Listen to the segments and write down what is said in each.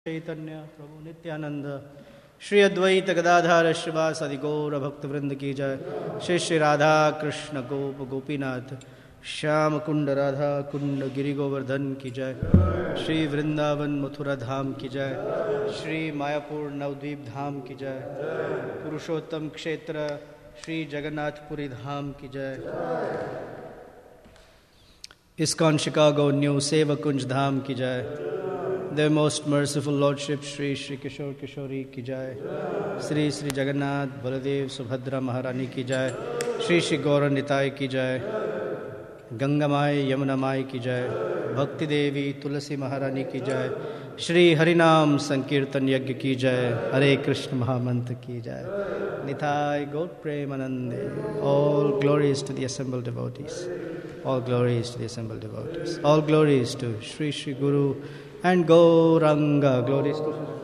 चैतन्य प्रभु नित्यानंद श्री अद्वैत गदाधर श्रीवासादि गौर भक्त वृंद की जय। श्री श्री राधा कृष्ण गोप गोपीनाथ श्याम कुंड राधा कुंड गिरि गोवर्धन की जय। श्री वृंदावन मथुरा धाम की जय। श्री मायापुर नवद्वीप धाम की जय। पुरुषोत्तम क्षेत्र श्री जगन्नाथपुरी धाम की जय। इस्कॉन शिकागो न्यू सेवकुंज धाम की जय। The most merciful Lordship Shri Shri Kishore Kishori ki jai. Shri Shri Jagannath Baladev Subhadra Maharani ki jai. Shri Shri Gaura Nitai ki jai. Ganga Mai Yamuna Mai ki jai. Bhakti Devi Tulasi Maharani ki jai. Shri Harinam Sankirtan Yagya ki jai. Hare Krishna Mahamantra ki jai. Nitai Gaur Premanande. All glories to the assembled devotees. All glories to the assembled devotees. All glories to Shri Shri Guru and Gauranga. Glories to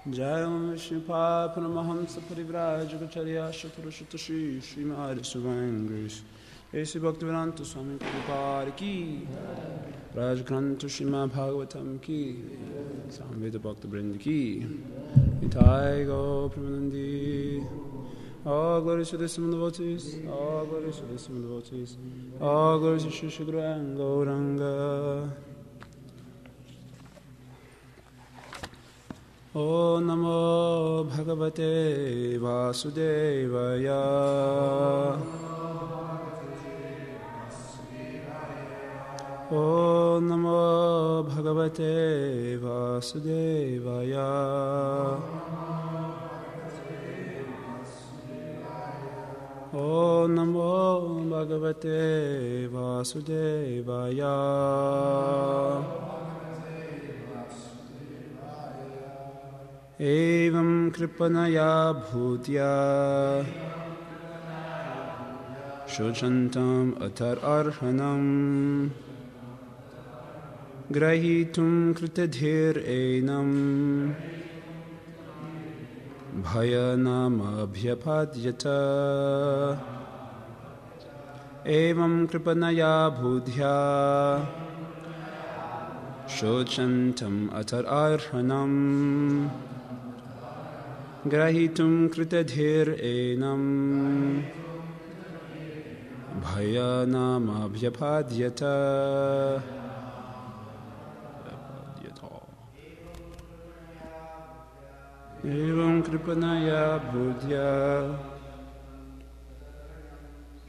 Jayam Vishnupada Paramahamsa Parivrajagacharya Shaturashutashi Srimad Surangris Esi Bhaktivedanta Swami Prabhupada ki, Rajgranth Srimad Bhagavatam ki, Samveda Bhakta Vrinda ki, Nitai Gaur Premanandi. All glory to the summon devotees, all glory to the summon devotees, all glory to Shri Shri Guru and Gauranga. O Namo Bhagavate Vasudevaya. O Namo Bhagavate Vasudevaya. O Namo Bhagavate Vasudevaya. Evam kripanaya bhutya shochantam atar arhanam grahitum kritadhir enam bhayanam abhyapadyata. Evam kripanaya bhutya shochantam atar arhanam grahitum kritadhir enam bhayanam abhyapadyata. Evam kripanaya buddhya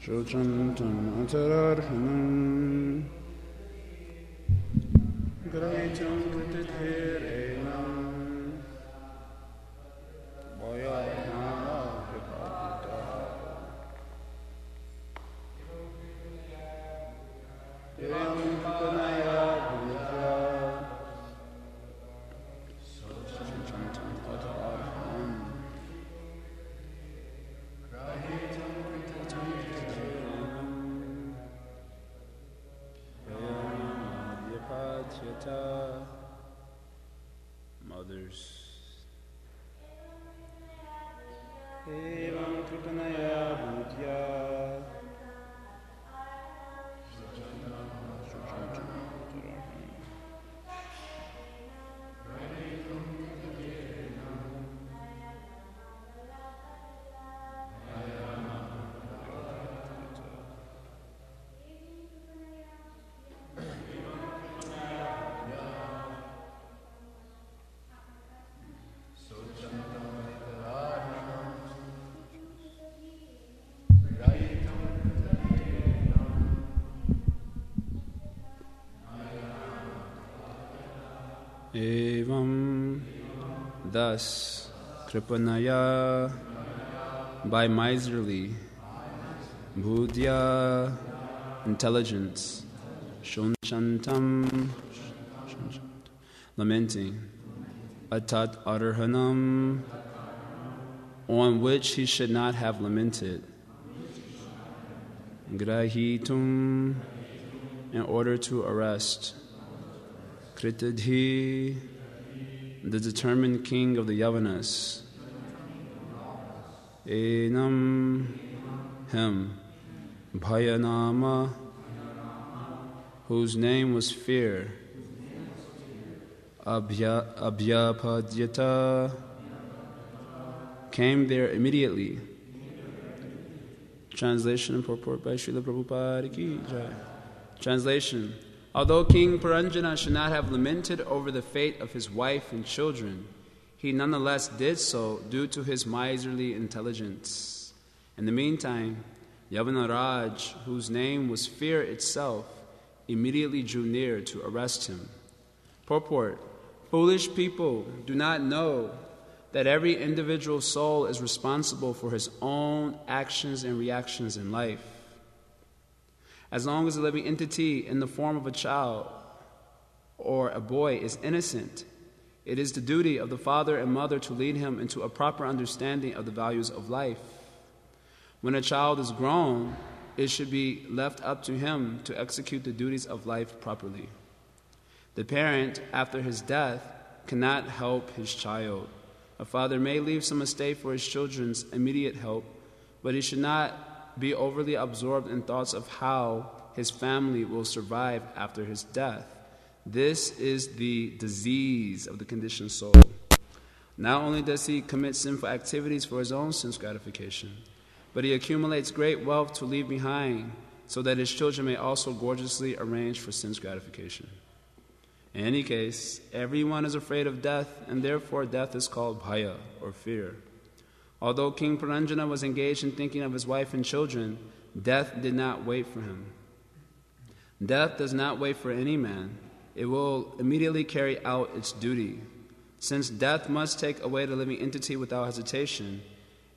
shochantam atararhanam grahitum kritadhir enam bhayanam abhyapadyata. Evam kripanaya buddhya mothers. Evam kripanaya buddhya Evam, thus, kripanaya, by miserly, buddhya, intelligence, shonchantam, lamenting, atat arhanam, on which he should not have lamented, grahitum, in order to arrest, Kritadhi, the determined king of the Yavanas, Enam, him, Bhayanama, whose name was fear, Abhyapadyata, came there immediately. Translation and purport by Srila Prabhupada ki jai. Translation. Although King Puranjana should not have lamented over the fate of his wife and children, he nonetheless did so due to his miserly intelligence. In the meantime, Yavanaraj, whose name was fear itself, immediately drew near to arrest him. Purport. Foolish people do not know that every individual soul is responsible for his own actions and reactions in life. As long as a living entity in the form of a child or a boy is innocent, it is the duty of the father and mother to lead him into a proper understanding of the values of life. When a child is grown, it should be left up to him to execute the duties of life properly. The parent, after his death, cannot help his child. A father may leave some estate for his children's immediate help, but he should not be overly absorbed in thoughts of how his family will survive after his death. This is the disease of the conditioned soul. Not only does he commit sinful activities for his own sense gratification, but he accumulates great wealth to leave behind so that his children may also gorgeously arrange for sense gratification. In any case, everyone is afraid of death, and therefore death is called bhaya, or fear. Although King Puranjana was engaged in thinking of his wife and children, death did not wait for him. Death does not wait for any man. It will immediately carry out its duty. Since death must take away the living entity without hesitation,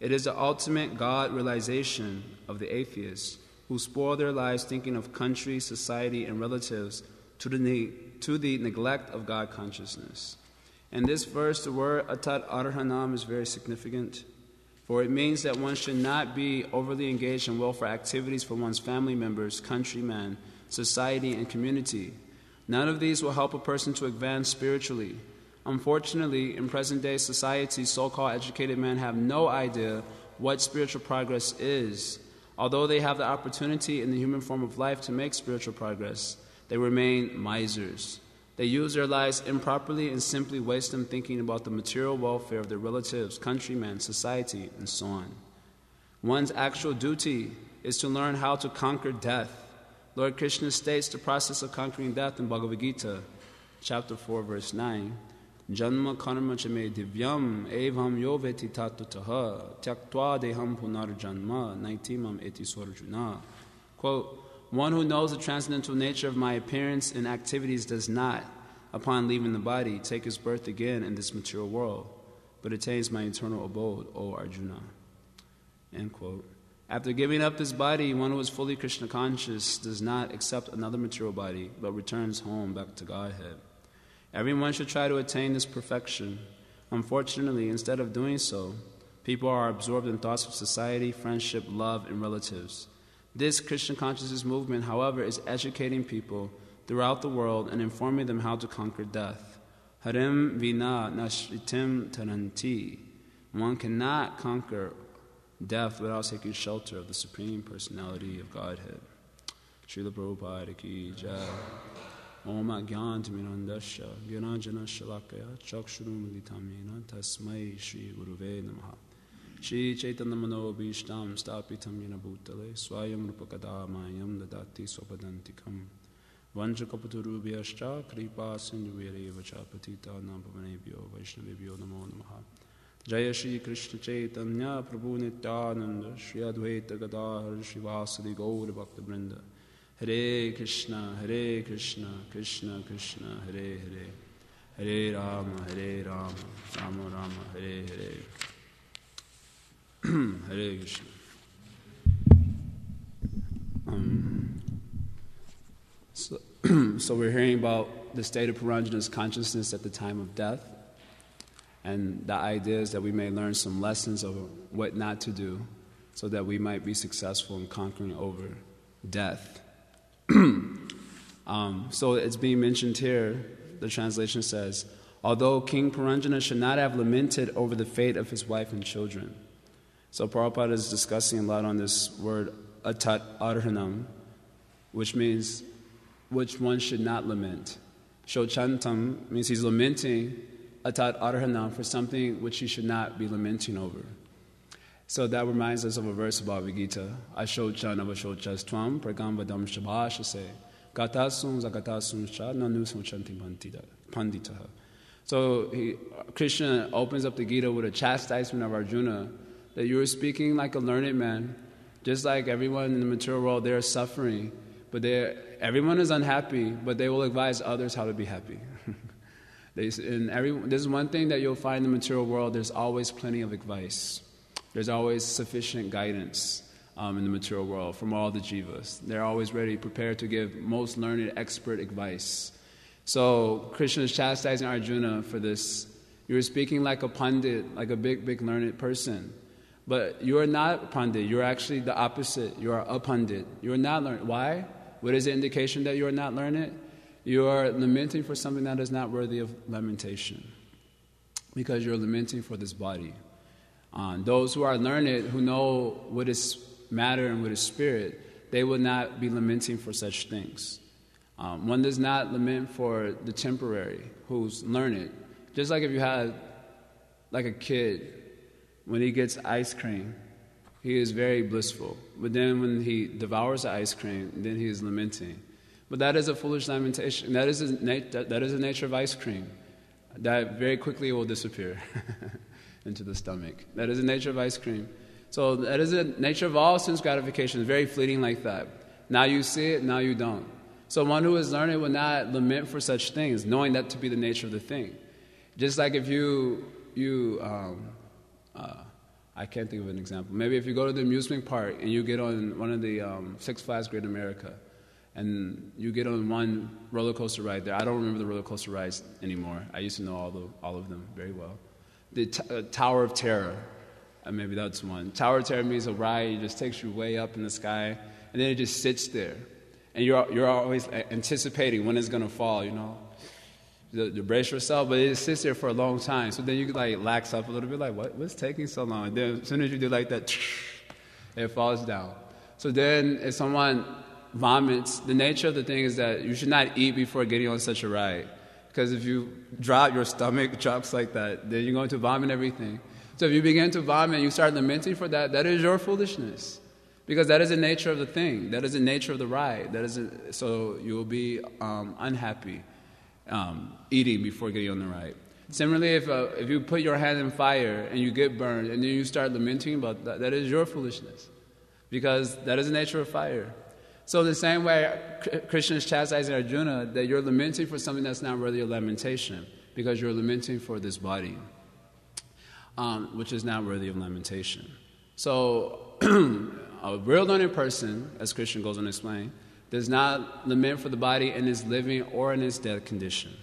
it is the ultimate God realization of the atheists who spoil their lives thinking of country, society, and relatives to the neglect of God consciousness. In this verse, the word atat arhanam is very significant, for it means that one should not be overly engaged in welfare activities for one's family members, countrymen, society, and community. None of these will help a person to advance spiritually. Unfortunately, in present-day society, so-called educated men have no idea what spiritual progress is. Although they have the opportunity in the human form of life to make spiritual progress, they remain misers. They use their lives improperly and simply waste them thinking about the material welfare of their relatives, countrymen, society, and so on. One's actual duty is to learn how to conquer death. Lord Krishna states the process of conquering death in Bhagavad Gita, chapter 4, verse 9. Janma karma chame divyam evam yoveti tatutaha tyaktva deham punar janma naitimam eti swarjuna. Quote, one who knows the transcendental nature of my appearance and activities does not, upon leaving the body, take his birth again in this material world, but attains my eternal abode, O Arjuna. End quote. After giving up this body, one who is fully Krishna conscious does not accept another material body, but returns home back to Godhead. Everyone should try to attain this perfection. Unfortunately, instead of doing so, people are absorbed in thoughts of society, friendship, love, and relatives. This Krishna consciousness movement, however, is educating people throughout the world and informing them how to conquer death. Harim vina nashritim taranti. One cannot conquer death without taking shelter of the Supreme Personality of Godhead. Srila Prabhupada ki jai. Om Agyantamirandasya Gyananjana Shalakaya Chakshurum Litamena Tasmai Shri Guruve Namaha. Shri Chaitanya Mano Bhishtam Stapitam Yena Bhutale Swayam Rupakada Mayam Dadati Swapadantikam Vanjakapaturubhyascha Kripa Sindhuvere Vachapatita Nampavanebhyo Vaishnavebhyo Namo Namaha. Jaya Shri Krishna Chaitanya Prabhu Nityananda Shri Advaita Gadadhar Shivasadi Gaura Bhakta Vrinda. Hare Krishna, Krishna Krishna, Hare Hare, Hare Rama, Rama Rama, Hare Hare. Hare Krishna. So we're hearing about the state of Puranjana's consciousness at the time of death, and the idea is that we may learn some lessons of what not to do so that we might be successful in conquering over death. So it's being mentioned here, the translation says, although King Puranjana should not have lamented over the fate of his wife and children. So Prabhupada is discussing a lot on this word atat arhanam, which means which one should not lament. Shochantam means he's lamenting atat arhanam for something which he should not be lamenting over. So that reminds us of a verse about Bhagavad Gita. Ashochan avashochas tvam pragambadam shabhashase gatasum zagatasum cha nanusum chanti panditaha. So Krishna opens up the Gita with a chastisement of Arjuna that you are speaking like a learned man. Just like everyone in the material world, they are suffering, but everyone is unhappy, but they will advise others how to be happy. There's one thing that you'll find in the material world, there's always plenty of advice. There's always sufficient guidance in the material world from all the jivas. They're always ready, prepared to give most learned, expert advice. So Krishna is chastising Arjuna for this. You're speaking like a pandit, like a big learned person. But you are not a pandit. You're actually the opposite. You are a pandit. You are not learned. Why? What is the indication that you are not learned? You are lamenting for something that is not worthy of lamentation. Because you're lamenting for this body. Those who are learned, who know what is matter and with his spirit, they would not be lamenting for such things. One does not lament for the temporary who's learned. Just like if you had like a kid, when he gets ice cream, he is very blissful. But then when he devours the ice cream, then he is lamenting. But that is a foolish lamentation. That is the nature of ice cream. That very quickly will disappear into the stomach. That is the nature of ice cream. So that is the nature of all sense gratification. It's very fleeting like that. Now you see it, now you don't. So one who is learning will not lament for such things, knowing that to be the nature of the thing. Just like if I can't think of an example. Maybe if you go to the amusement park and you get on one of the Six Flags Great America, and you get on one roller coaster ride there. I don't remember the roller coaster rides anymore. I used to know all of them very well. The Tower of Terror, maybe that's one. Tower of Terror means a ride. It just takes you way up in the sky, and then it just sits there, and you're always anticipating when it's gonna fall. You know, to brace yourself, but it just sits there for a long time. So then you like lax up a little bit, like what's taking so long? And then as soon as you do like that, it falls down. So then if someone vomits, the nature of the thing is that you should not eat before getting on such a ride. Because if you drop, your stomach drops like that, then you're going to vomit everything. So if you begin to vomit and you start lamenting for that, that is your foolishness. Because that is the nature of the thing. That is the nature of the ride. So you will be unhappy eating before getting on the ride. Similarly, if you put your hand in fire and you get burned and then you start lamenting about that, that is your foolishness. Because that is the nature of fire. So the same way Krishna is chastising Arjuna, that you're lamenting for something that's not worthy of lamentation, because you're lamenting for this body, which is not worthy of lamentation. So a real learned person, as Krishna goes on to explain, does not lament for the body in its living or in its dead condition.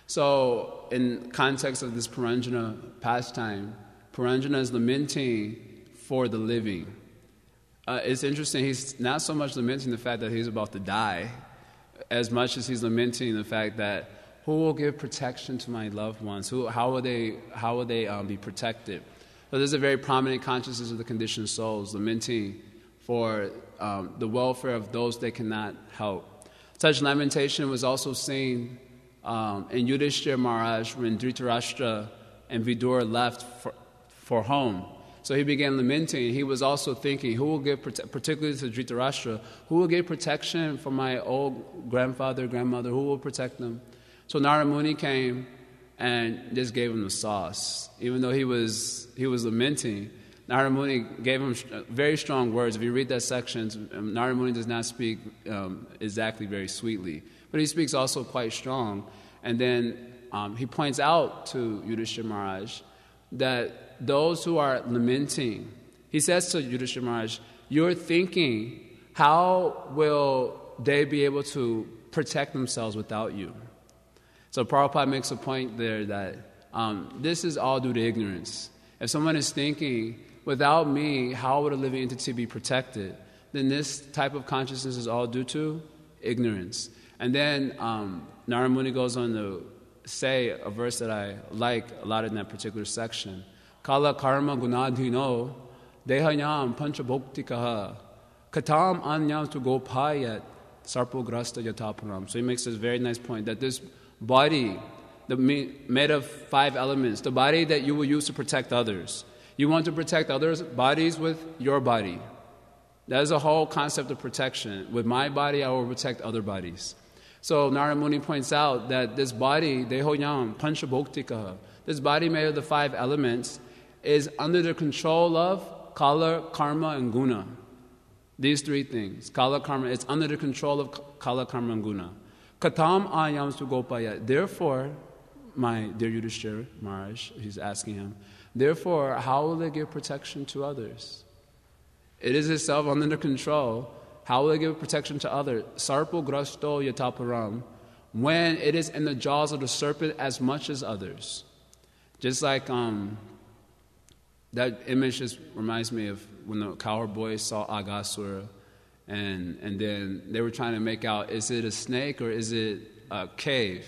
So in context of this Puranjana pastime, Puranjana is lamenting for the living. It's interesting, he's not so much lamenting the fact that he's about to die, as much as he's lamenting the fact that who will give protection to my loved ones? How will they be protected? So there's a very prominent consciousness of the conditioned souls, lamenting for the welfare of those they cannot help. Such lamentation was also seen in Yudhishthira Maharaj when Dhritarashtra and Vidur left for home. So he began lamenting. He was also thinking, who will give, particularly to Dhritarashtra, who will give protection for my old grandfather, grandmother, who will protect them? So Narada Muni came and just gave him the sauce. Even though he was lamenting, Narada Muni gave him very strong words. If you read that section, Narada Muni does not speak exactly very sweetly, but he speaks also quite strong. And then he points out to Yudhishthira Maharaj that those who are lamenting, he says to Yudhishthira Maharaj, you're thinking, how will they be able to protect themselves without you? So Prabhupada makes a point there that this is all due to ignorance. If someone is thinking, without me, how would a living entity be protected? Then this type of consciousness is all due to ignorance. And then Narada Muni goes on to say a verse that I like a lot in that particular section. Kala karma gunadhino dehanyam panchabhoktikaha katam anyam to gopayat sarpograsta yataparam. So he makes this very nice point that this body, made of 5 elements, the body that you will use to protect others. You want to protect others' bodies with your body. That is the whole concept of protection. With my body, I will protect other bodies. So Narada Muni points out that this body, dehoyam panchabhoktikaha, this body made of the 5 elements, is under the control of kala, karma, and guna. These 3 things. Kala, karma, it's under the control of kala, karma, and guna. Katam ayam tu gopaya. Therefore, my dear Yudhishthira Maharaj, he's asking him, therefore, how will it give protection to others? It is itself under the control. How will it give protection to others? Sarpo grasto yataparam. When it is in the jaws of the serpent as much as others. Just like that image just reminds me of when the cowherd boys saw Aghasura, and then they were trying to make out, is it a snake or is it a cave?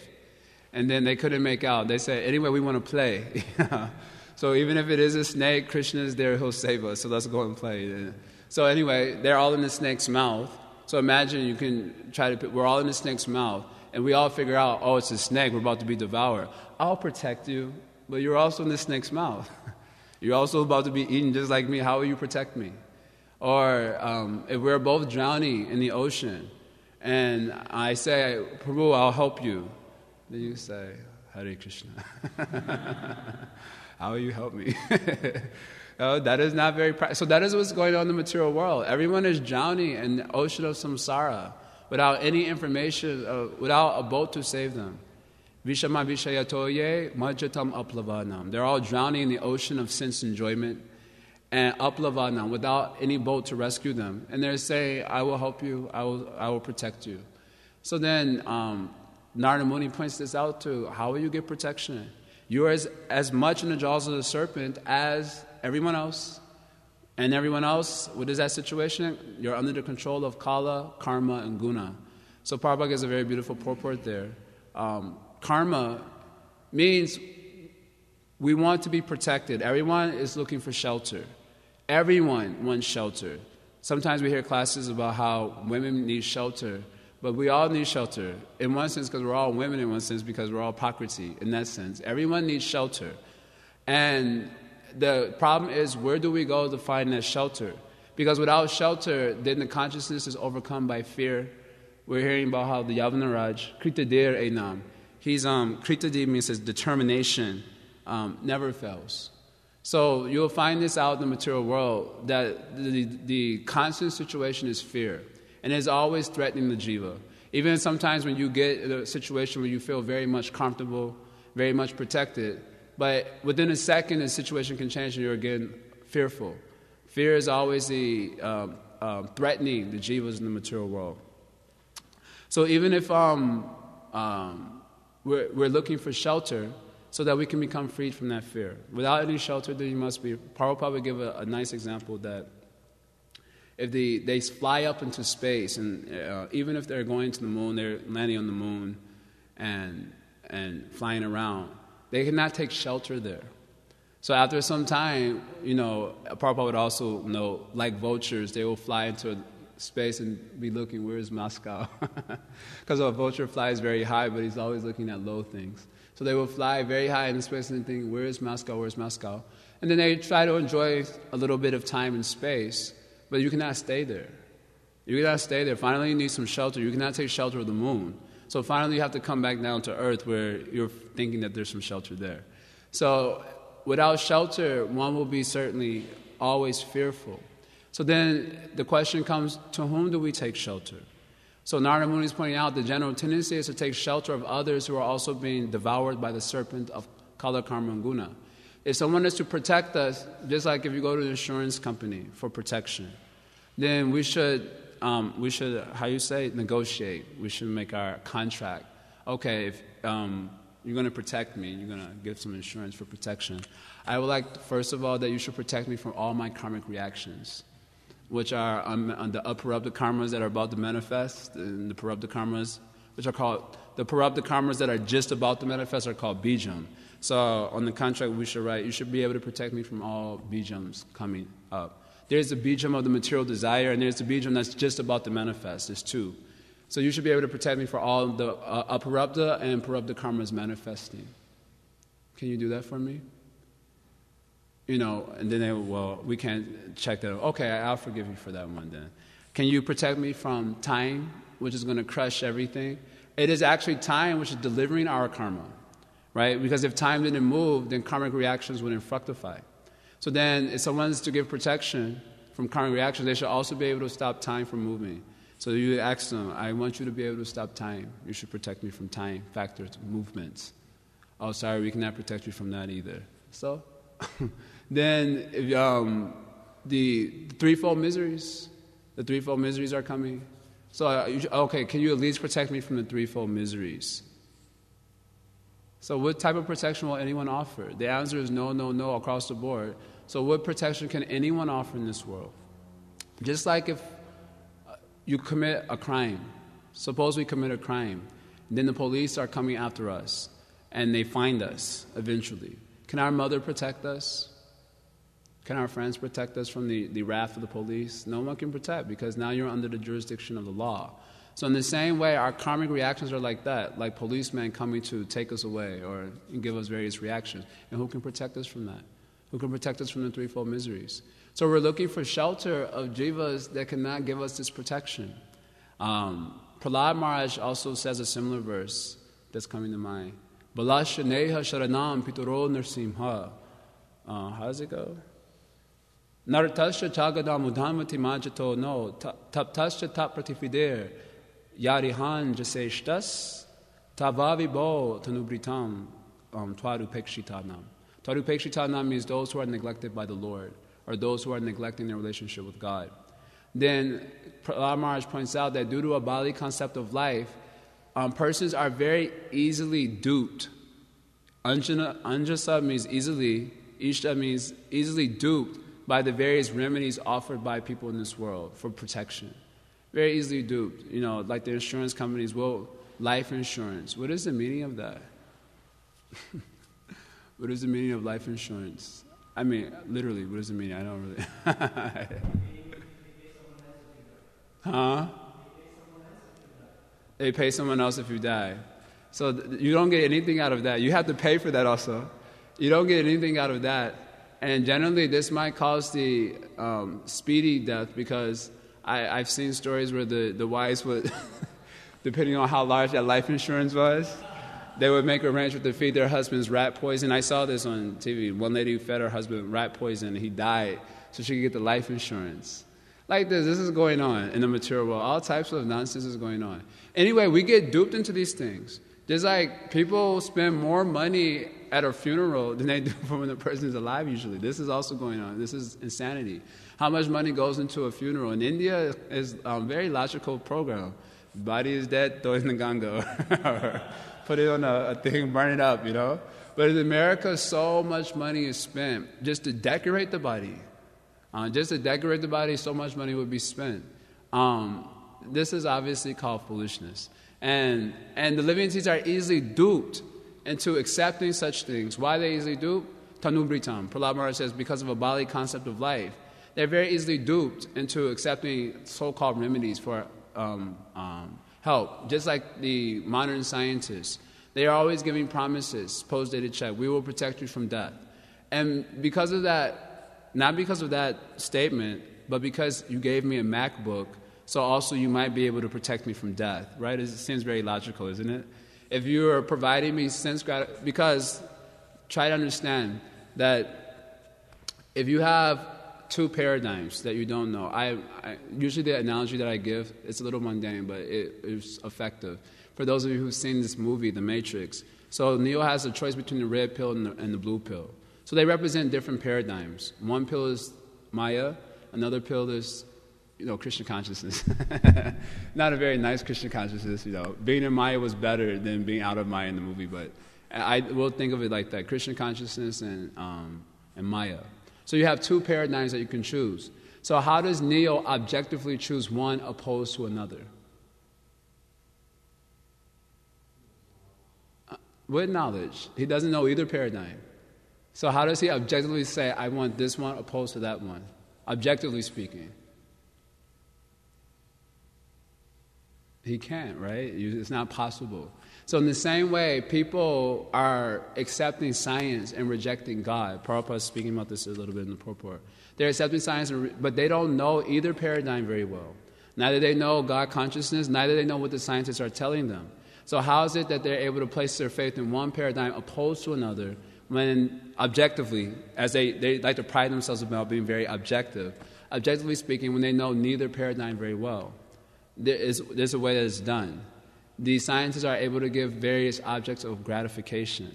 And then they couldn't make out. They said, anyway, we want to play. So even if it is a snake, Krishna is there, he'll save us, so let's go and play. So anyway, they're all in the snake's mouth. So imagine you can we're all in the snake's mouth, and we all figure out, oh, it's a snake, we're about to be devoured. I'll protect you, but you're also in the snake's mouth. You're also about to be eaten just like me. How will you protect me? Or if we're both drowning in the ocean, and I say, Prabhu, I'll help you. Then you say, Hare Krishna. How will you help me? That is not very practical. So that is what's going on in the material world. Everyone is drowning in the ocean of samsara without any information, without a boat to save them. Vishama vishayatoye majjatam aplavanam. They're all drowning in the ocean of sense enjoyment and aplavanam without any boat to rescue them. And they're saying, I will help you, I will protect you. So then Narada Muni points this out to, how will you get protection? You are as much in the jaws of the serpent as everyone else. And everyone else, what is that situation? You're under the control of Kala, Karma, and Guna. So Prabhupada has a very beautiful purport there. Karma means we want to be protected. Everyone is looking for shelter. Everyone wants shelter. Sometimes we hear classes about how women need shelter, but we all need shelter. In one sense, because we're all women, in one sense, because we're all Prakriti. In that sense, everyone needs shelter. And the problem is, where do we go to find that shelter? Because without shelter, then the consciousness is overcome by fear. We're hearing about how the Yavanaraj, Kritadir Einam, Kritadir means his determination never fails. So you'll find this out in the material world, that the constant situation is fear. And it's always threatening the jiva. Even sometimes when you get in a situation where you feel very much comfortable, very much protected, but within a second the situation can change and you're again fearful. Fear is always the threatening the jivas in the material world. So even if we're looking for shelter so that we can become freed from that fear. Without any shelter, then you must be... Prabhupada would give a nice example that if they fly up into space, and even if they're going to the moon, they're landing on the moon and flying around, they cannot take shelter there. So after some time, Prabhupada would also know, like vultures, they will fly into space and be looking, where's Moscow? Because a vulture flies very high, but he's always looking at low things. So they will fly very high in space and think, where's Moscow, where's Moscow? And then they try to enjoy a little bit of time in space, but you cannot stay there. You cannot stay there. Finally, you need some shelter. You cannot take shelter of the moon. So finally, you have to come back down to earth where you're thinking that there's some shelter there. So without shelter, one will be certainly always fearful. So then the question comes, to whom do we take shelter? So Narada Muni is pointing out the general tendency is to take shelter of others who are also being devoured by the serpent of Kala, Karma, and Guna. If someone is to protect us, just like if you go to an insurance company for protection, then we should, negotiate. We should make our contract. Okay, if you're going to protect me, you're going to give some insurance for protection. I would like, first of all, that you should protect me from all my karmic reactions, which are on the aparabdha karmas that are about to manifest, and the parabdha karmas, which are called, the parabdha karmas that are just about to manifest are called bijam. So on the contract we should write, you should be able to protect me from all bijams coming up. There's the bijam of the material desire, and there's the bijam that's just about to manifest. There's two. So you should be able to protect me for all the aparabdha and parabdha karmas manifesting. Can you do that for me? And then we can't check that. Okay, I'll forgive you for that one then. Can you protect me from time, which is going to crush everything? It is actually time which is delivering our karma, right? Because if time didn't move, then karmic reactions wouldn't fructify. So then if someone's to give protection from karmic reactions, they should also be able to stop time from moving. So you ask them, I want you to be able to stop time. You should protect me from time, factors, movements. Oh, sorry, we cannot protect you from that either. So... Then the threefold miseries are coming. So, okay, can you at least protect me from the threefold miseries? So what type of protection will anyone offer? The answer is no, no, no across the board. So what protection can anyone offer in this world? Just like if you commit a crime. Suppose we commit a crime. Then the police are coming after us, and they find us eventually. Can our mother protect us? Can our friends protect us from the wrath of the police? No one can protect, because now you're under the jurisdiction of the law. So in the same way, our karmic reactions are like that, like policemen coming to take us away or give us various reactions. And who can protect us from that? Who can protect us from the threefold miseries? So we're looking for shelter of jivas that cannot give us this protection. Prahlad Maharaj also says a similar verse that's coming to mind. Balashaneha sharanam pituro nirsimha. How does it go? Nartasya chagadam udhamati majato no taptasya tap pratifider yarihan jaseshtas tavavibo tanubritam twarupekshitanam. Twarupekshitanam means those who are neglected by the Lord, or those who are neglecting their relationship with God. Then Prahlad Maharaj points out that due to a Bali concept of life, persons are very easily duped. Anjasa means easily, Ishta means easily duped by the various remedies offered by people in this world for protection. Very easily duped. You know, like the insurance companies, well, life insurance. What is the meaning of that? What is the meaning of life insurance? I mean, literally, what does it mean? I don't really... Huh? They pay someone else if you die. So you don't get anything out of that. You have to pay for that also. You don't get anything out of that. And generally, this might cause the speedy death, because I've seen stories where the wives would, depending on how large that life insurance was, they would make arrangements to feed their husbands rat poison. I saw this on TV. One lady fed her husband rat poison, and he died, so she could get the life insurance. Like this is going on in the material world. All types of nonsense is going on. Anyway, we get duped into these things. Just like people spend more money at a funeral than they do for when the person is alive usually. This is also going on. This is insanity. How much money goes into a funeral? In India, is a very logical program. Body is dead, throw it in the Ganga. Put it on a thing, burn it up, you know. But in America, so much money is spent just to decorate the body. Just to decorate the body, so much money would be spent. This is obviously called foolishness. And the living entities are easily duped into accepting such things. Why are they easily duped? Tanubritam. Prahlad Maharaj says, because of a Bali concept of life. They're very easily duped into accepting so-called remedies for help. Just like the modern scientists. They are always giving promises, post-dated check. We will protect you from death. And because of that, not because of that statement, but because you gave me a MacBook, so also you might be able to protect me from death, right? It seems very logical, isn't it? If you are providing me sense gratification, because try to understand that if you have two paradigms that you don't know, I usually the analogy that I give, it's a little mundane, but it's effective. For those of you who've seen this movie, The Matrix, so Neo has a choice between the red pill and the blue pill. So they represent different paradigms. One pill is Maya, another pill is, Krishna consciousness. Not a very nice Krishna consciousness, Being in Maya was better than being out of Maya in the movie, but I will think of it like that, Krishna consciousness and Maya. So you have two paradigms that you can choose. So how does Neo objectively choose one opposed to another? With knowledge. He doesn't know either paradigm. So how does he objectively say, I want this one opposed to that one? Objectively speaking. He can't, right? It's not possible. So in the same way, people are accepting science and rejecting God. Prabhupada is speaking about this a little bit in the purport. They're accepting science, but they don't know either paradigm very well. Neither they know God consciousness, neither they know what the scientists are telling them. So how is it that they're able to place their faith in one paradigm opposed to another, when objectively, as they like to pride themselves about being very objective, objectively speaking, when they know neither paradigm very well? There's a way that it's done. The scientists are able to give various objects of gratification.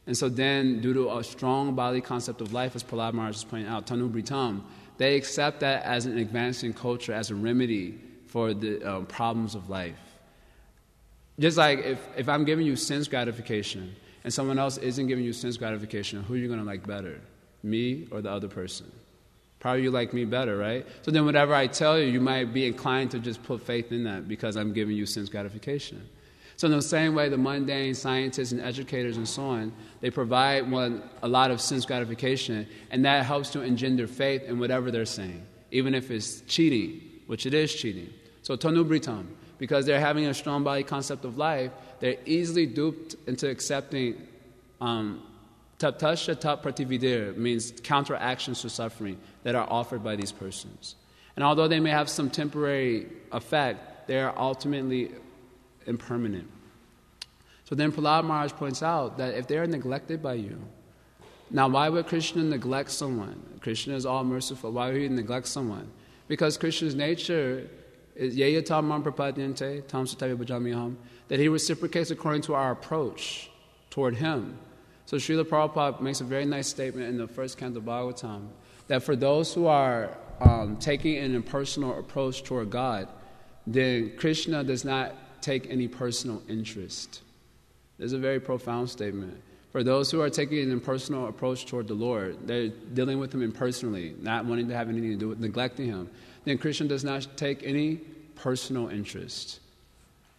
And so then, due to a strong Bali concept of life, as Prahlad Maharaj is pointing out, Tanubritam, they accept that as an advancing culture, as a remedy for the problems of life. Just like if I'm giving you sense gratification, and someone else isn't giving you sense gratification, who are you going to like better? Me or the other person? Probably you like me better, right? So then whatever I tell you, you might be inclined to just put faith in that because I'm giving you sense gratification. So in the same way, the mundane scientists and educators and so on, they provide one a lot of sense gratification, and that helps to engender faith in whatever they're saying, even if it's cheating, which it is cheating. So tonu britam, because they're having a strong body concept of life, they're easily duped into accepting taptasya tap pratividir, means counteractions to suffering that are offered by these persons. And although they may have some temporary effect, they are ultimately impermanent. So then Prahlad Maharaj points out that if they are neglected by you, now why would Krishna neglect someone? Krishna is all merciful. Why would he neglect someone? Because Krishna's nature is yeyatam mam prapadyante tam satavi bhajamiham, that he reciprocates according to our approach toward him. So Srila Prabhupada makes a very nice statement in the first canto of Bhagavatam that for those who are taking an impersonal approach toward God, then Krishna does not take any personal interest. This is a very profound statement. For those who are taking an impersonal approach toward the Lord, they're dealing with him impersonally, not wanting to have anything to do with neglecting him, then Krishna does not take any personal interest.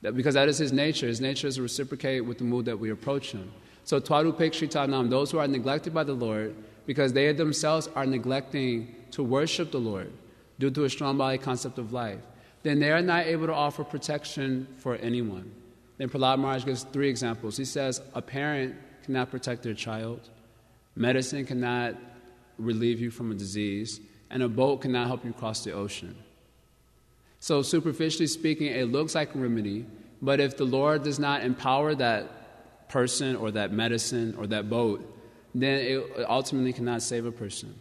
Because that is his nature. His nature is to reciprocate with the mood that we approach him. So twarupekshitanam, those who are neglected by the Lord, because they themselves are neglecting to worship the Lord due to a strong body concept of life, then they are not able to offer protection for anyone. Then Prahlad Maharaj gives 3 examples. He says a parent cannot protect their child, medicine cannot relieve you from a disease, and a boat cannot help you cross the ocean. So superficially speaking, it looks like a remedy, but if the Lord does not empower that person or that medicine or that boat, then it ultimately cannot save a person.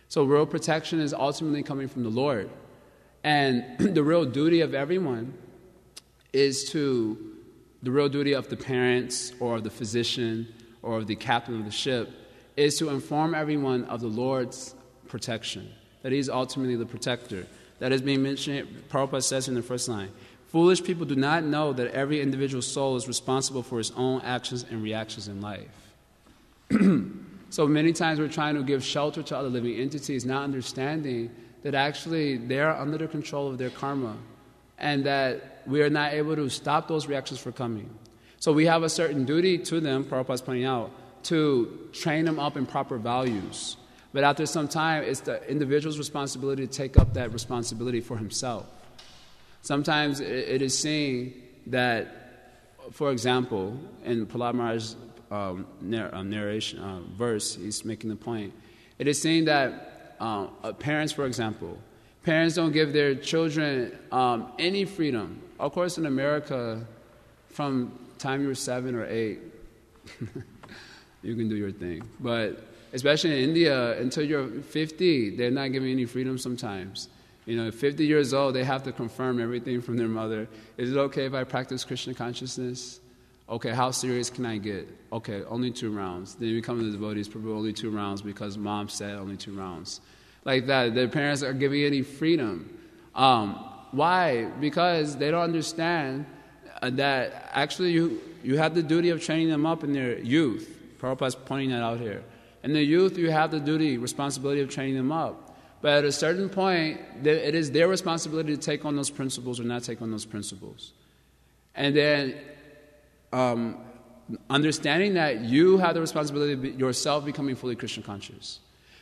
So real protection is ultimately coming from the Lord. And the real duty of everyone the real duty of the parents or of the physician or of the captain of the ship is to inform everyone of the Lord's protection, that he's ultimately the protector. That is being mentioned, Prabhupada says in the first line, foolish people do not know that every individual soul is responsible for its own actions and reactions in life. So many times we're trying to give shelter to other living entities, not understanding that actually they are under the control of their karma and that we are not able to stop those reactions from coming. So we have a certain duty to them, Prabhupada's pointing out, to train them up in proper values. But after some time, it's the individual's responsibility to take up that responsibility for himself. Sometimes it is seen that, for example, in Prahlad Maharaj's narration verse, he's making the point. It is seen that parents, for example, parents don't give their children any freedom. Of course, in America, from time you were 7 or 8, you can do your thing. But especially in India, until you're 50, they're not giving any freedom sometimes. You know, at 50 years old, they have to confirm everything from their mother. Is it okay if I practice Krishna consciousness? Okay, how serious can I get? Okay, only 2 rounds. Then you become the devotees, probably only 2 rounds because mom said only 2 rounds. Like that, their parents are giving any freedom. Why? Because they don't understand that actually you have the duty of training them up in their youth. Prabhupada's pointing that out here. In the youth, you have the duty, responsibility of training them up. But at a certain point, it is their responsibility to take on those principles or not take on those principles. And then understanding that you have the responsibility of yourself becoming fully Krishna conscious.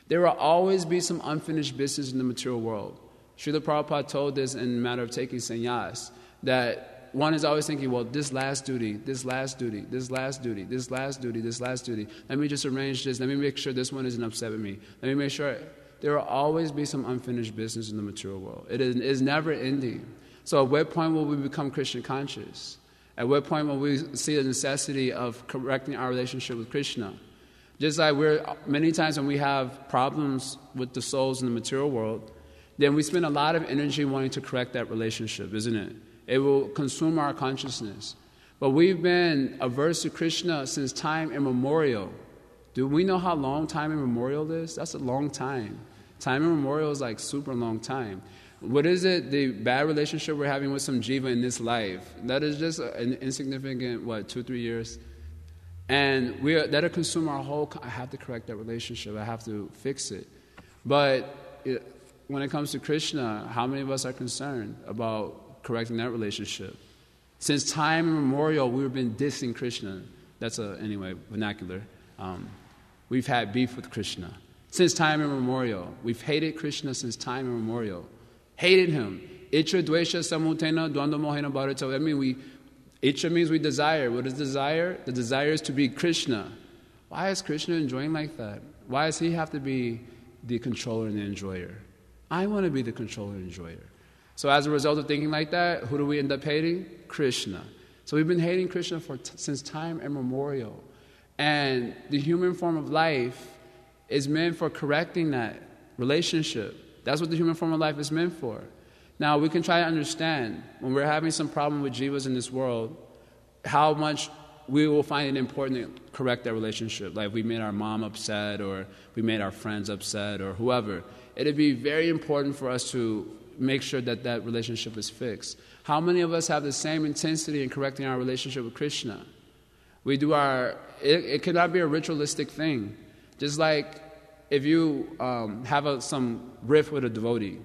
There will always be some unfinished business in the material world. Srila Prabhupada told this in the matter of taking sannyas, that one is always thinking, well, this last duty, this last duty, this last duty, this last duty, this last duty. Let me just arrange this. Let me make sure this one isn't upset with me. Let me make sure. There will always be some unfinished business in the material world. It is never ending. So at what point will we become Krishna conscious? At what point will we see the necessity of correcting our relationship with Krishna? Just like many times when we have problems with the souls in the material world, then we spend a lot of energy wanting to correct that relationship, isn't it? It will consume our consciousness. But we've been averse to Krishna since time immemorial. Do we know how long time immemorial is? That's a long time. Time immemorial is like super long time. What is it, the bad relationship we're having with some jiva in this life? That is just an insignificant, 2-3 years? And that'll consume our whole, I have to correct that relationship, I have to fix it. But when it comes to Krishna, how many of us are concerned about correcting that relationship? Since time immemorial, we've been dissing Krishna. That's anyway, vernacular. We've had beef with Krishna. Since time immemorial. We've hated Krishna since time immemorial. Hated him. Icha, dvesha, samutena, dvanda, mohena, bharata. I mean, Icha means we desire. What is desire? The desire is to be Krishna. Why is Krishna enjoying like that? Why does he have to be the controller and the enjoyer? I want to be the controller and enjoyer. So as a result of thinking like that, who do we end up hating? Krishna. So we've been hating Krishna since time immemorial. And the human form of life is meant for correcting that relationship. That's what the human form of life is meant for. Now, we can try to understand when we're having some problem with jivas in this world, how much we will find it important to correct that relationship. Like we made our mom upset, or we made our friends upset, or whoever. It'd be very important for us to make sure that that relationship is fixed. How many of us have the same intensity in correcting our relationship with Krishna? We do it cannot be a ritualistic thing. Just like if you have some riff with a devotee,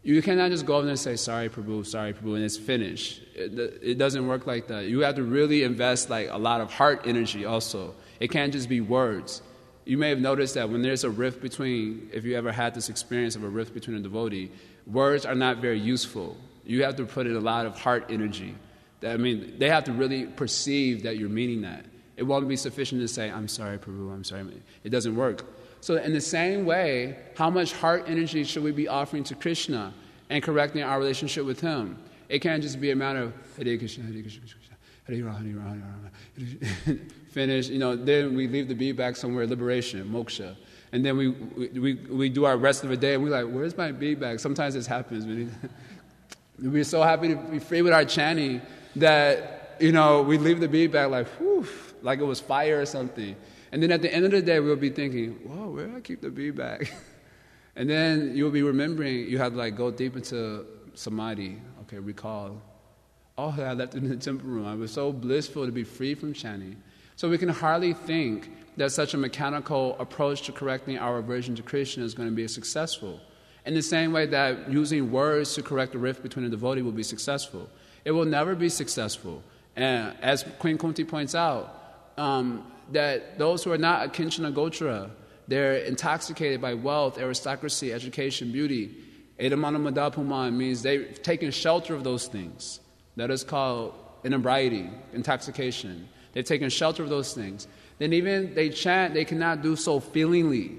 you cannot just go over there and say, sorry Prabhu, and it's finished. It doesn't work like that. You have to really invest like a lot of heart energy also. It can't just be words. You may have noticed that when there's a rift between, if you ever had this experience of a rift between a devotee, words are not very useful. You have to put in a lot of heart energy. I mean, they have to really perceive that you're meaning that. It won't be sufficient to say, I'm sorry, Prabhu, I'm sorry. It doesn't work. So in the same way, how much heart energy should we be offering to Krishna and correcting our relationship with him? It can't just be a matter of Hare Krishna, Hare Krishna, Hare Rama, Hare Rama, Hare Rama. Finish, then we leave the bead back somewhere, liberation, moksha. And then we do our rest of the day and we're like, where's my bead bag? Sometimes this happens. We're so happy to be free with our chanting that, we leave the bead bag like, whew, like it was fire or something. And then at the end of the day, we'll be thinking, whoa, where did I keep the bead bag? And then you'll be remembering, you have to go deep into samadhi. Okay, recall. Oh, I left it in the temple room. I was so blissful to be free from chanting. So we can hardly think that such a mechanical approach to correcting our aversion to Krishna is going to be successful. In the same way that using words to correct the rift between a devotee will be successful. It will never be successful. And as Queen Kunti points out, that those who are not Akinchana Gochara, they're intoxicated by wealth, aristocracy, education, beauty. Edamana Madapuman means they've taken shelter of those things. That is called inebriety, intoxication. They've taken shelter of those things. Then even they chant, they cannot do so feelingly.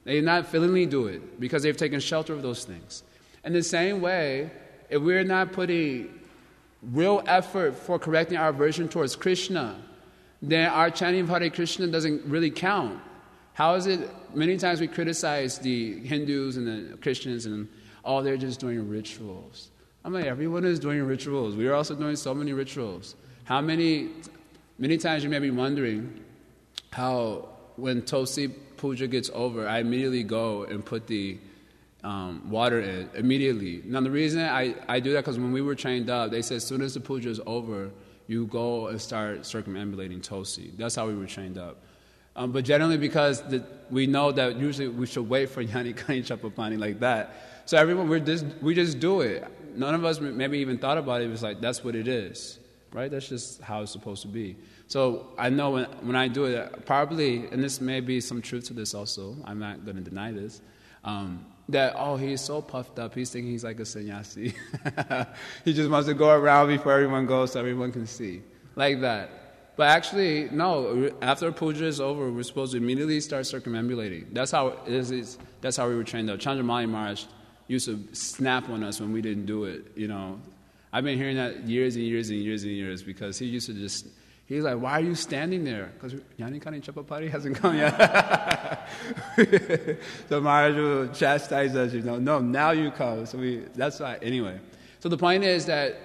They cannot feelingly do it because they've taken shelter of those things. In the same way, if we're not putting real effort for correcting our aversion towards Krishna, then our chanting of Hare Krishna doesn't really count. How is it, many times we criticize the Hindus and the Christians and, they're just doing rituals. I'm like, everyone is doing rituals. We are also doing so many rituals. Many times you may be wondering how when Tosi Puja gets over, I immediately go and put the water in, immediately. Now the reason I do that because when we were trained up, they said as soon as the puja is over, you go and start circumambulating Tosi. That's how we were trained up. But generally because we know that usually we should wait for Yani Kani Chapapani like that. So everyone, we just do it. None of us maybe even thought about it. It was like, that's what it is, right? That's just how it's supposed to be. So I know when I do it, probably, and this may be some truth to this also, I'm not going to deny this, that, he's so puffed up, he's thinking he's like a sannyasi. He just wants to go around before everyone goes so everyone can see. Like that. But actually, no, after puja is over, we're supposed to immediately start circumambulating. That's how it is. That's how we were trained up. Chandramali Maharaj used to snap on us when we didn't do it, I've been hearing that years and years and years and years because he used to just, he's like, why are you standing there? Because Yani Kani Chapapati hasn't come yet. So Maharaj will chastise us, no, now you come. So that's why, anyway. So the point is that,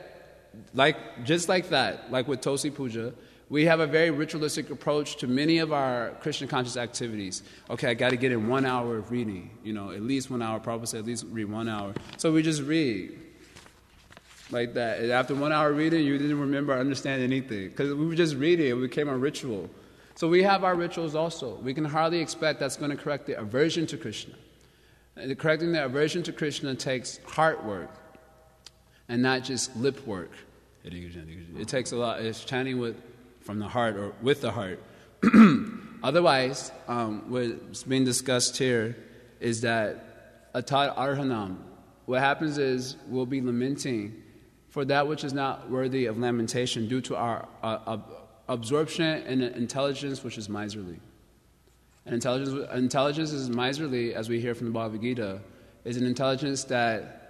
just like that, like with Tosi Puja, we have a very ritualistic approach to many of our Krishna conscious activities. Okay, I got to get in 1 hour of reading, at least 1 hour. Prabhupada said at least read 1 hour. So we just read like that. And after 1 hour reading, you didn't remember or understand anything because we were just reading. It became a ritual. So we have our rituals also. We can hardly expect that's going to correct the aversion to Krishna. And correcting the aversion to Krishna takes heart work and not just lip work. It takes a lot. It's chanting from the heart or with the heart. Otherwise, what's being discussed here is that atat arhanam. What happens is we'll be lamenting for that which is not worthy of lamentation due to our absorption and intelligence which is miserly. And intelligence is miserly, as we hear from the Bhagavad Gita, is an intelligence that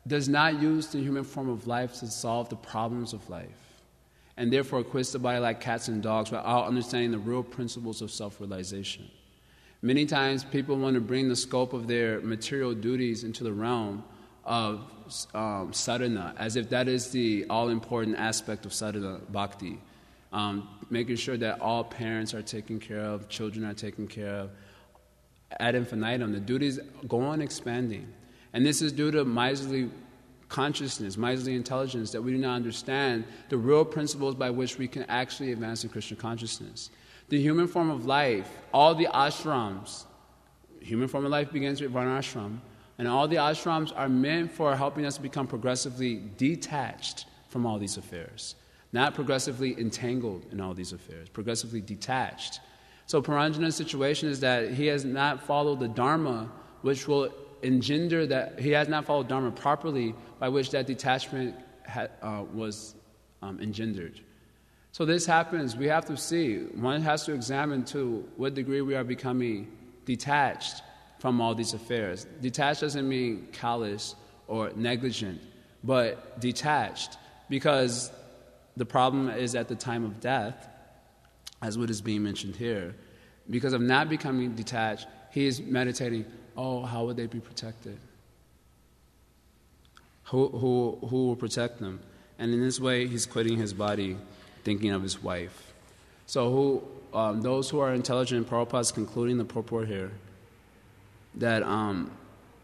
does not use the human form of life to solve the problems of life, and therefore quits the body like cats and dogs without understanding the real principles of self-realization. Many times people want to bring the scope of their material duties into the realm of sadhana, as if that is the all-important aspect of sadhana bhakti. Making sure that all parents are taken care of, children are taken care of. Ad infinitum, the duties go on expanding. And this is due to miserly consciousness, miserly intelligence, that we do not understand the real principles by which we can actually advance in Krishna consciousness. The human form of life, all the ashrams, human form of life begins with varnashram, and all the ashrams are meant for helping us become progressively detached from all these affairs. Not progressively entangled in all these affairs, progressively detached. So Puranjana's situation is that he has not followed the Dharma, which will engender that, he has not followed Dharma properly, by which that detachment was engendered. So this happens, we have to see, one has to examine to what degree we are becoming detached from all these affairs. Detached doesn't mean callous or negligent, but detached, because the problem is at the time of death, as what is being mentioned here. Because of not becoming detached, he is meditating, how would they be protected? Who will protect them? And in this way, he's quitting his body, thinking of his wife. So those who are intelligent, Prabhupada is concluding the purport here, that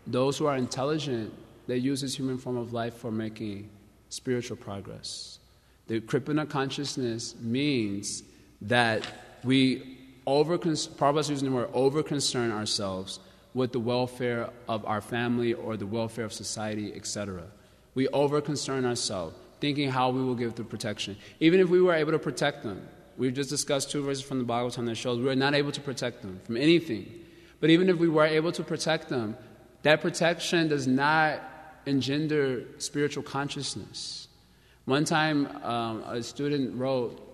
those who are intelligent, they use this human form of life for making spiritual progress. The Kripana consciousness means that we Prabhupada is using the word over-concern ourselves with the welfare of our family or the welfare of society, etc. We over-concern ourselves, thinking how we will give the protection. Even if we were able to protect them, we've just discussed 2 verses from the Bhagavatam that shows we are not able to protect them from anything. But even if we were able to protect them, that protection does not engender spiritual consciousness. One time, a student wrote,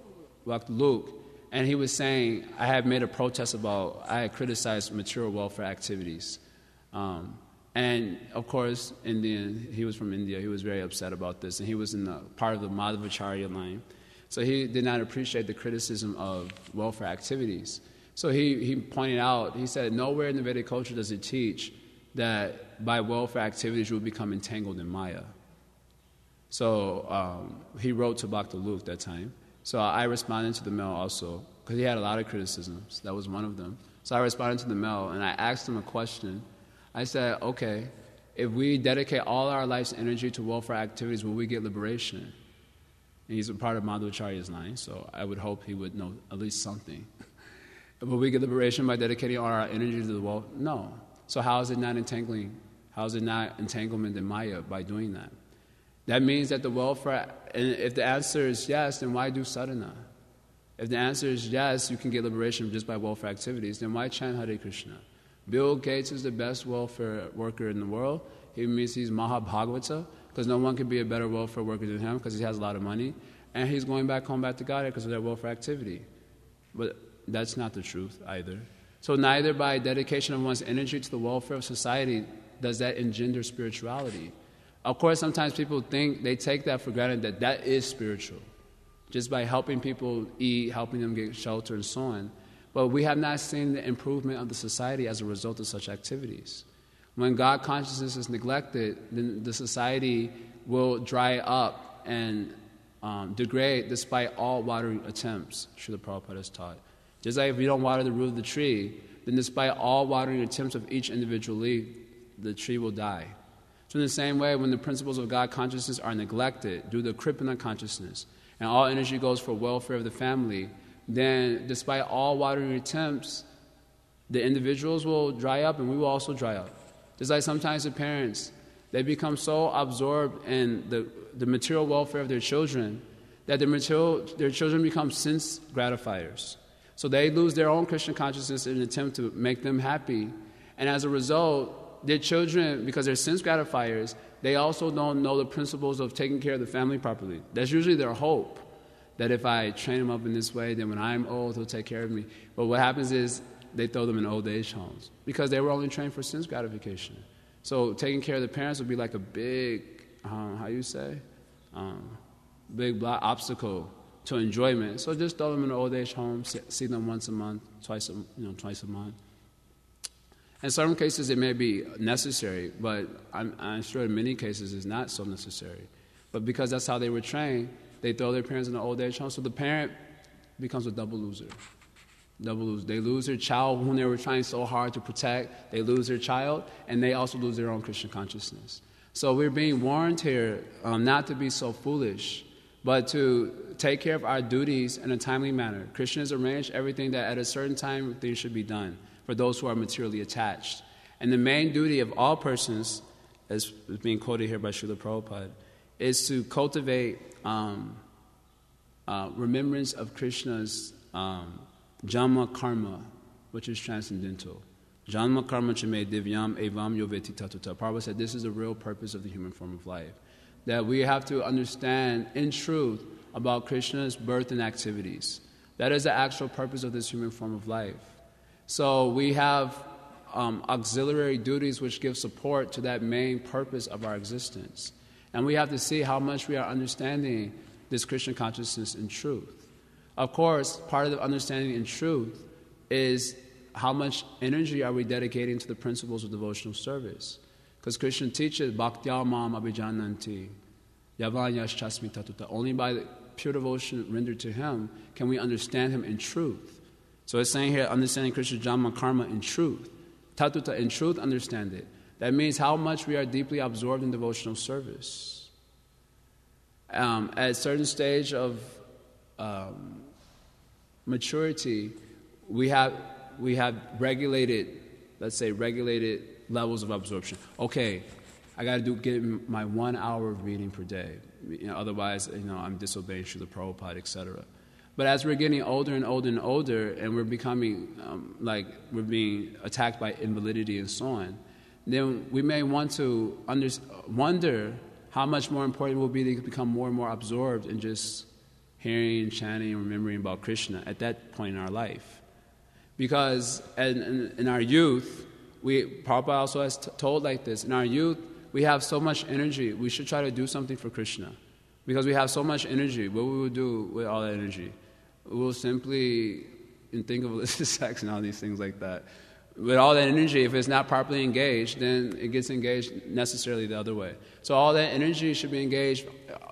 Dr. Luke, and he was saying, I had criticized material welfare activities. And, of course, he was from India, he was very upset about this, and he was in part of the Madhavacharya line. So he did not appreciate the criticism of welfare activities. So he pointed out, he said, nowhere in the Vedic culture does it teach that by welfare activities you will become entangled in Maya. So he wrote to Bhakta Luke that time. So I responded to the mail also, because he had a lot of criticisms. That was one of them. So I responded to the mail, and I asked him a question. I said, okay, if we dedicate all our life's energy to welfare activities, will we get liberation? And he's a part of Madhvacharya's line, so I would hope he would know at least something. Will we get liberation by dedicating all our energy to the welfare? No. So how is it not entangling? How is it not entanglement in Maya by doing that? That means that the welfare, and if the answer is yes, then why do sadhana? If the answer is yes, you can get liberation just by welfare activities, then why chant Hare Krishna? Bill Gates is the best welfare worker in the world. He means he's Mahabhagavata, because no one can be a better welfare worker than him, because he has a lot of money. And he's going back home back to God because of that welfare activity. But that's not the truth either. So neither by dedication of one's energy to the welfare of society does that engender spirituality. Of course, sometimes people they take that for granted that is spiritual, just by helping people eat, helping them get shelter, and so on. But we have not seen the improvement of the society as a result of such activities. When God consciousness is neglected, then the society will dry up and degrade despite all watering attempts, Srila Prabhupada has taught. Just like if you don't water the root of the tree, then despite all watering attempts of each individual leaf, the tree will die. So in the same way, when the principles of God consciousness are neglected due to Kripana consciousness, and all energy goes for welfare of the family, then despite all watering attempts, the individuals will dry up and we will also dry up. Just like sometimes the parents, They become so absorbed in the material welfare of their children that their children become sense gratifiers. So they lose their own Krishna consciousness in an attempt to make them happy. And as a result, their children, because they're sense gratifiers, they also don't know the principles of taking care of the family properly. That's usually their hope, that if I train them up in this way, then when I'm old, he'll take care of me. But what happens is they throw them in old age homes because they were only trained for sense gratification. So taking care of the parents would be like a big, big obstacle to enjoyment. So just throw them in an old age home, see them once a month, twice a month. In some cases it may be necessary, but I'm sure in many cases it's not so necessary. But because that's how they were trained, they throw their parents in an old age home. So the parent becomes a double loser. They lose their child whom they were trying so hard to protect. They lose their child, and they also lose their own Krishna consciousness. So we're being warned here not to be so foolish, but to take care of our duties in a timely manner. Krishna has arranged everything that at a certain time things should be done for those who are materially attached. And the main duty of all persons, as is being quoted here by Srila Prabhupada, is to cultivate remembrance of Krishna's Janma karma, which is transcendental. Janma karma chame divyam evam yoveti tatuta. Prabhupada said this is the real purpose of the human form of life. That we have to understand in truth about Krishna's birth and activities. That is the actual purpose of this human form of life. So we have auxiliary duties which give support to that main purpose of our existence. And we have to see how much we are understanding this Krishna consciousness in truth. Of course, part of the understanding in truth is how much energy are we dedicating to the principles of devotional service. Because Krishna teaches, Bhaktya mam abhijananti, yavanyash chasmi tatuta. Only by the pure devotion rendered to him can we understand him in truth. So it's saying here, understanding Krishna's Janma karma in truth. Tatuta, in truth, understand it. That means how much we are deeply absorbed in devotional service. At a certain stage of maturity, we have regulated levels of absorption. Okay, I got to get my 1 hour of reading per day. Otherwise, I'm disobeying Srila Prabhupada, etc. But as we're getting older and older and older, and we're becoming we're being attacked by invalidity and so on, then we may want to wonder how much more important it will be to become more and more absorbed in just hearing, chanting, and remembering about Krishna at that point in our life. Because in our youth, Prabhupada also has told like this, in our youth, we have so much energy, we should try to do something for Krishna. Because we have so much energy, what we will do with all that energy? We will simply think of illicit sex and all these things like that. With all that energy, if it's not properly engaged, then it gets engaged necessarily the other way. So all that energy should be engaged,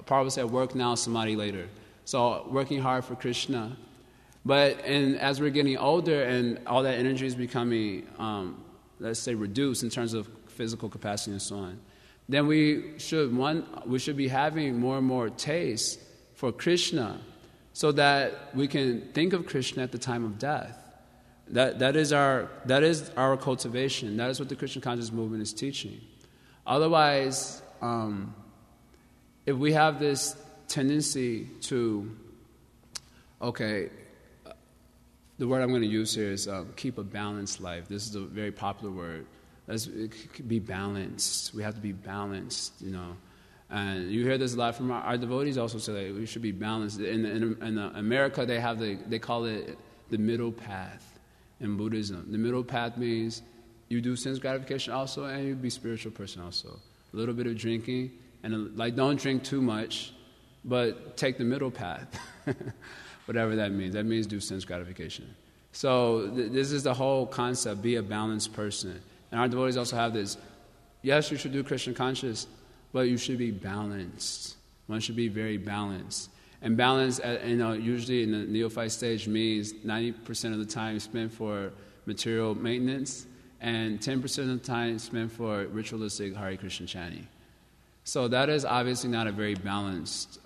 Prabhupada said, work now, samadhi later. So working hard for Krishna. But as we're getting older and all that energy is becoming, let's say, reduced in terms of physical capacity and so on, then we should be having more and more taste for Krishna so that we can think of Krishna at the time of death. That is our cultivation. That is what the Krishna consciousness movement is teaching. Otherwise, if we have this tendency to, the word I'm going to use here is keep a balanced life. This is a very popular word. Be balanced. We have to be balanced, And you hear this a lot from our devotees also say that we should be balanced. In America, they call it the middle path in Buddhism. The middle path means you do sense gratification also and you be a spiritual person also. A little bit of drinking, and don't drink too much, but take the middle path. Whatever that means. That means do sense gratification. So this is the whole concept, be a balanced person. And our devotees also have this, yes, you should do Krishna conscious, but you should be balanced. One should be very balanced. And balance, usually in the neophyte stage means 90% of the time spent for material maintenance and 10% of the time spent for ritualistic Hare Krishna chanting. So that is obviously not a very balanced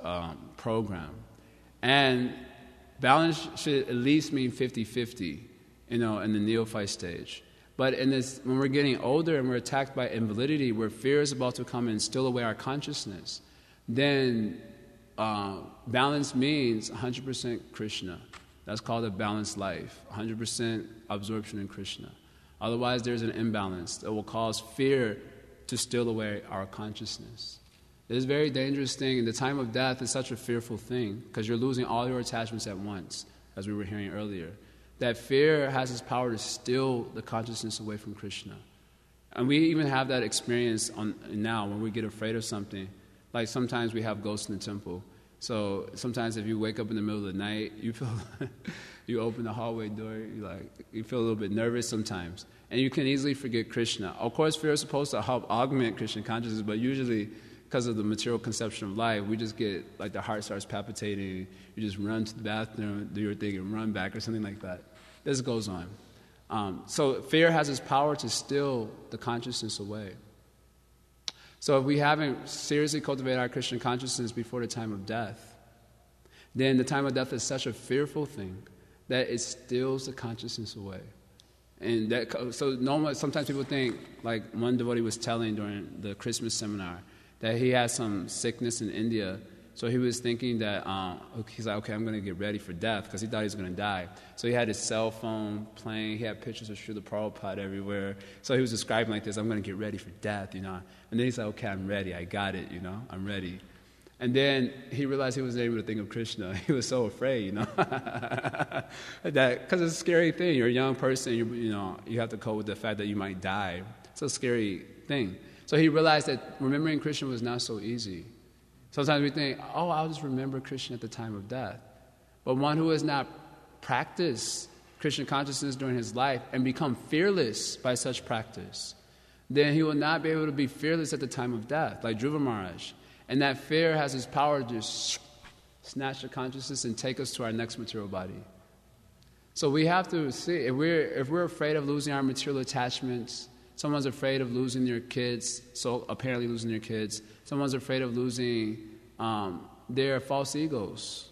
program. And balance should at least mean 50-50, in the neophyte stage. But in this, when we're getting older and we're attacked by invalidity, where fear is about to come and steal away our consciousness, then balance means 100% Krishna. That's called a balanced life, 100% absorption in Krishna. Otherwise, there's an imbalance that will cause fear to steal away our consciousness. It is a very dangerous thing, and the time of death is such a fearful thing because you're losing all your attachments at once, as we were hearing earlier. That fear has its power to steal the consciousness away from Krishna. And we even have that experience now when we get afraid of something. Like sometimes we have ghosts in the temple. So sometimes if you wake up in the middle of the night, you feel you open the hallway door, you feel a little bit nervous sometimes. And you can easily forget Krishna. Of course, fear is supposed to help augment Krishna consciousness, but usually because of the material conception of life, we just get, like, the heart starts palpitating, you just run to the bathroom, do your thing, and run back or something like that. This goes on. So fear has its power to steal the consciousness away. So if we haven't seriously cultivated our Krishna consciousness before the time of death, then the time of death is such a fearful thing that it steals the consciousness away. And sometimes people think, like one devotee was telling during the Christmas seminar, that he had some sickness in India. So he was thinking that, he's like, okay, I'm going to get ready for death, because he thought he was going to die. So he had his cell phone playing, he had pictures of Srila Prabhupada everywhere. So he was describing like this, I'm going to get ready for death, And then he's like, okay, I'm ready, I got it, I'm ready. And then he realized he wasn't able to think of Krishna. He was so afraid, that, because it's a scary thing. You're a young person, you have to cope with the fact that you might die. It's a scary thing. So he realized that remembering Krishna was not so easy. Sometimes we think, I'll just remember Krishna at the time of death. But one who has not practiced Krishna consciousness during his life and become fearless by such practice, then he will not be able to be fearless at the time of death, like Dhruva Maharaj. And that fear has its power to just snatch the consciousness and take us to our next material body. So we have to see, if we're afraid of losing our material attachments, someone's afraid of losing their kids, so apparently losing their kids. Someone's afraid of losing their false egos.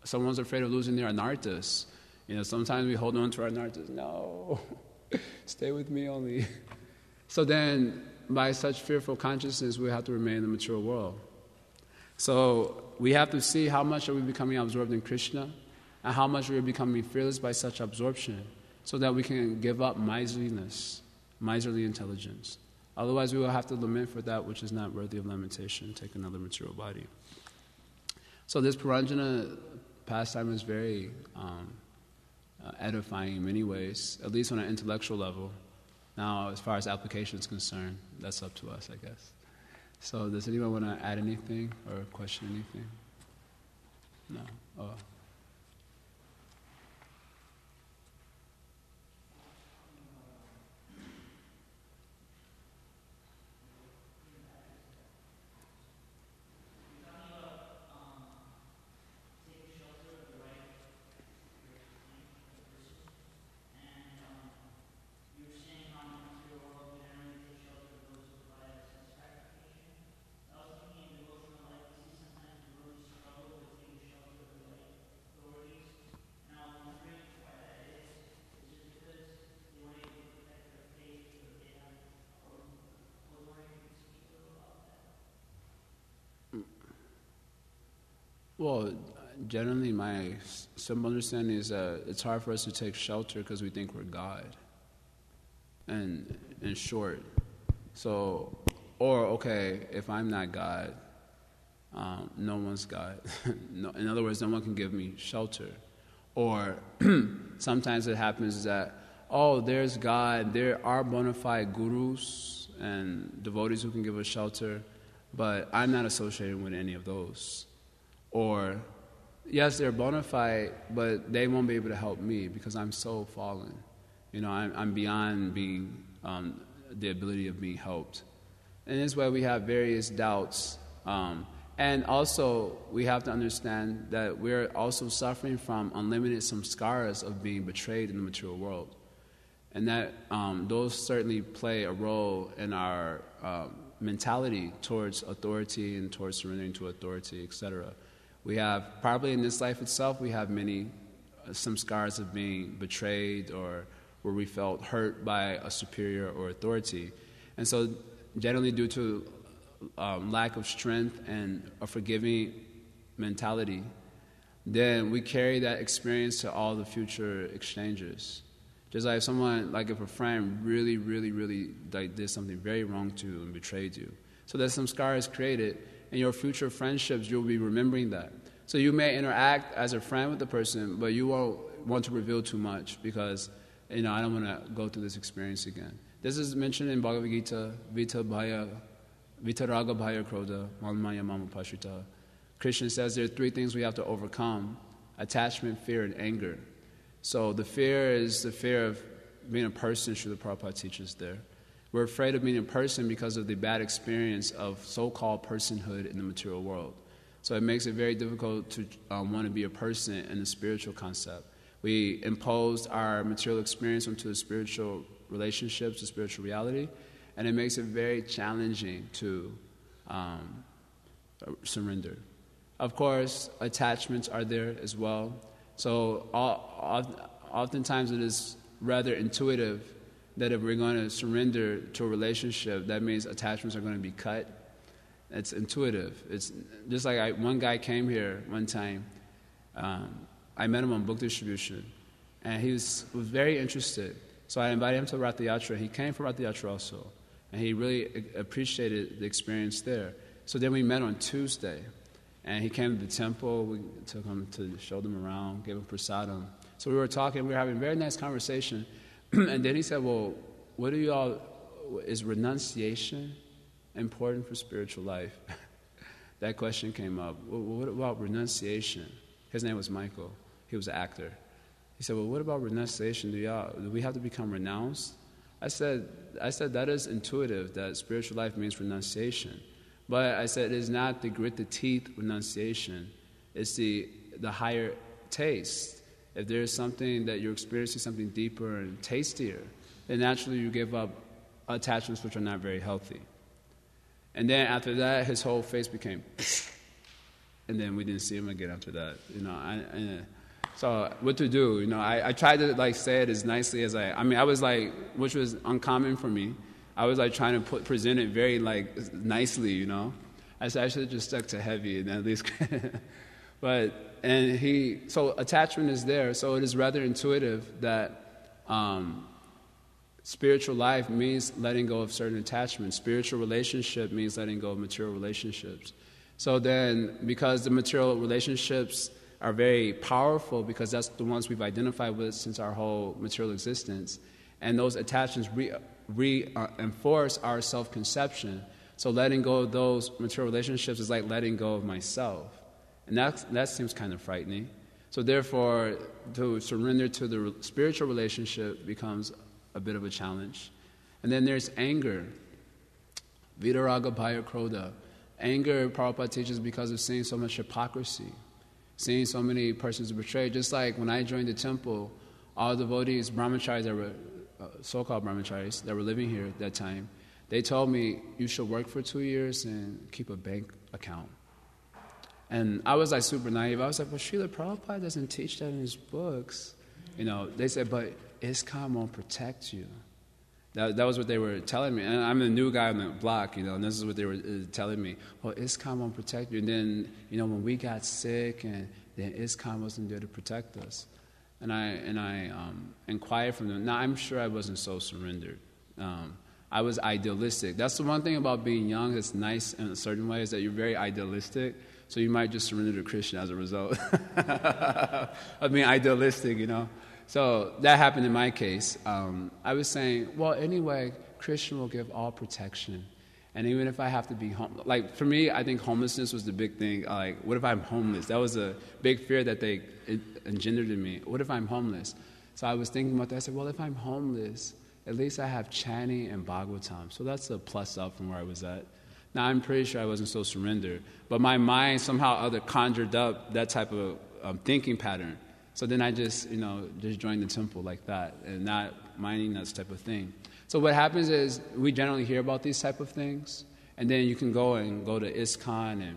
Someone's afraid of losing their anarthas. Sometimes we hold on to our anarthas. No, stay with me only. So then, by such fearful consciousness, we have to remain in the material world. So we have to see how much are we becoming absorbed in Krishna, and how much we are becoming fearless by such absorption, so that we can give up miserliness, miserly intelligence. Otherwise, we will have to lament for that which is not worthy of lamentation, take another material body. So this Puranjana pastime is very edifying in many ways, at least on an intellectual level. Now, as far as application is concerned, that's up to us, I guess. So does anyone want to add anything or question anything? No? Oh. Well, generally my simple understanding is that it's hard for us to take shelter because we think we're God. And in short, so, or okay, if I'm not God, no one's God. No, in other words, no one can give me shelter. Or sometimes it happens that, there's God, there are bona fide gurus and devotees who can give us shelter, but I'm not associated with any of those. Or, yes, they're bona fide, but they won't be able to help me because I'm so fallen. I'm beyond being the ability of being helped. And this way we have various doubts. And also, we have to understand that we're also suffering from unlimited samskaras of being betrayed in the material world. And that those certainly play a role in our mentality towards authority and towards surrendering to authority, etc. We have, probably in this life itself, we have many samskaras of being betrayed, or where we felt hurt by a superior or authority. And so generally due to lack of strength and a forgiving mentality, then we carry that experience to all the future exchanges. Just like someone, like if a friend really, really, really like did something very wrong to you and betrayed you. So there's some scars created, and your future friendships, you'll be remembering that. So you may interact as a friend with the person, but you won't want to reveal too much because, I don't want to go through this experience again. This is mentioned in Bhagavad Gita, Vitaraga Bhaya Krodha, Malmaya Mama Pashita. Krishna says there are 3 things we have to overcome: attachment, fear, and anger. So the fear is the fear of being a person, Srila Prabhupada teaches there. We're afraid of being a person because of the bad experience of so-called personhood in the material world. So it makes it very difficult to want to be a person in the spiritual concept. We imposed our material experience onto the spiritual relationships, the spiritual reality, and it makes it very challenging to surrender. Of course, attachments are there as well. So oftentimes it is rather intuitive that if we're going to surrender to a relationship, that means attachments are going to be cut. It's intuitive. It's just like one guy came here one time. I met him on book distribution, and he was very interested. So I invited him to Rath Yatra. He came for Rath Yatra also, and he really appreciated the experience there. So then we met on Tuesday, and he came to the temple. We took him to show them around, gave him prasadam. So we were talking. We were having a very nice conversation. And then he said, well, is renunciation important for spiritual life? That question came up. Well, what about renunciation? His name was Michael. He was an actor. He said, well, what about renunciation? Do we have to become renounced? I said that is intuitive, that spiritual life means renunciation. But I said it is not the grit the teeth renunciation. It's the higher taste. If there is something that you're experiencing, something deeper and tastier, then naturally you give up attachments which are not very healthy. And then after that, his whole face became, and then we didn't see him again after that. So what to do? I tried to say it as nicely as I was which was uncommon for me. I was trying to present it very nicely. I said I should have just stuck to heavy and at least. So attachment is there. So it is rather intuitive that spiritual life means letting go of certain attachments. Spiritual relationship means letting go of material relationships. So then, because the material relationships are very powerful, because that's the ones we've identified with since our whole material existence, and those attachments reinforce our self-conception. So letting go of those material relationships is like letting go of myself. And that seems kind of frightening. So therefore, to surrender to the spiritual relationship becomes a bit of a challenge. And then there's anger. Vitaraga Bhaya Krodha. Anger, Prabhupada teaches, because of seeing so much hypocrisy, seeing so many persons betrayed. Just like when I joined the temple, all devotees, brahmacharis that were, so-called brahmacharis that were living here at that time, they told me, you should work for 2 years and keep a bank account. And I was super naive. I was like, but Srila Prabhupada doesn't teach that in his books. They said, but Iskcon won't protect you. That was what they were telling me. And I'm the new guy on the block, and this is what they were telling me. Well, Iskcon won't protect you. And then, when we got sick, and then Iskcon wasn't there to protect us. And I inquired from them. Now, I'm sure I wasn't so surrendered. I was idealistic. That's the one thing about being young that's nice in a certain way, is that you're very idealistic. So you might just surrender to Krishna as a result of being idealistic, So that happened in my case. I was saying, well, anyway, Krishna will give all protection. And even if I have to be for me, I think homelessness was the big thing. What if I'm homeless? That was a big fear that they engendered in me. What if I'm homeless? So I was thinking about that. I said, well, if I'm homeless, at least I have chanting and Bhagavatam. So that's a plus up from where I was at. Now, I'm pretty sure I wasn't so surrendered. But my mind somehow or other conjured up that type of thinking pattern. So then I just joined the temple like that and not minding that type of thing. So what happens is we generally hear about these type of things, and then you can go to Iskcon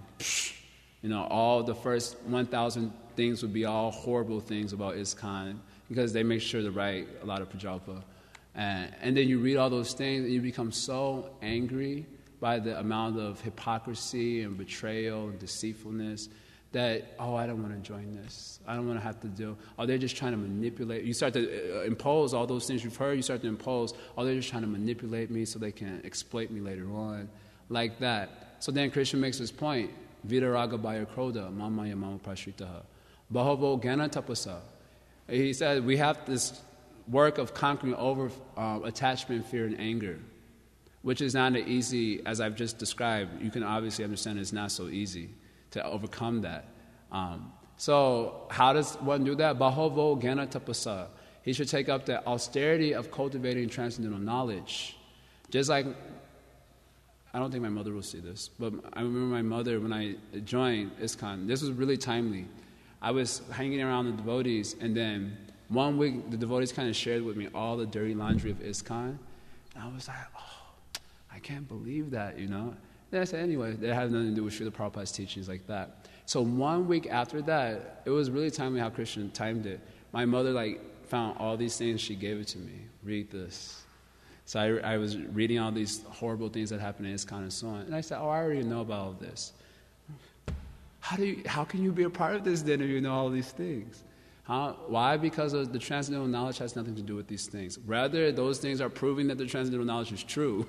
and, all the first 1,000 things would be all horrible things about Iskcon. because they make sure to write a lot of prajalpa. And then you read all those things, and you become so angry by the amount of hypocrisy and betrayal and deceitfulness that, I don't want to join this. I don't want to have to do. They're just trying to manipulate. You start to impose all those things you've heard. You start to impose, they're just trying to manipulate me so they can exploit me later on, like that. So then Krishna makes this point, Vidaraga Bhaya Krodha, Mamaya Mama Prashritaha, Bahavo Gana Tapasa. He said we have this work of conquering over attachment, fear, and anger, which is not easy, as I've just described. You can obviously understand it's not so easy to overcome that. So how does one do that? Bahovo Gana Tapasa. He should take up the austerity of cultivating transcendental knowledge. Just like, I don't think my mother will see this, but I remember my mother, when I joined Iskcon, this was really timely. I was hanging around the devotees, and then one week the devotees kind of shared with me all the dirty laundry of Iskcon. And I was like, I can't believe that, Then I said, anyway, that had nothing to do with Srila Prabhupada's teachings like that. So 1 week after that, it was really timely how Krishna timed it. My mother found all these things, she gave it to me. Read this. So I was reading all these horrible things that happened in Iskcon and so on. And I said, I already know about all this. How can you be a part of this then if you know all these things? Why? Because of the transcendental knowledge has nothing to do with these things. Rather, those things are proving that the transcendental knowledge is true.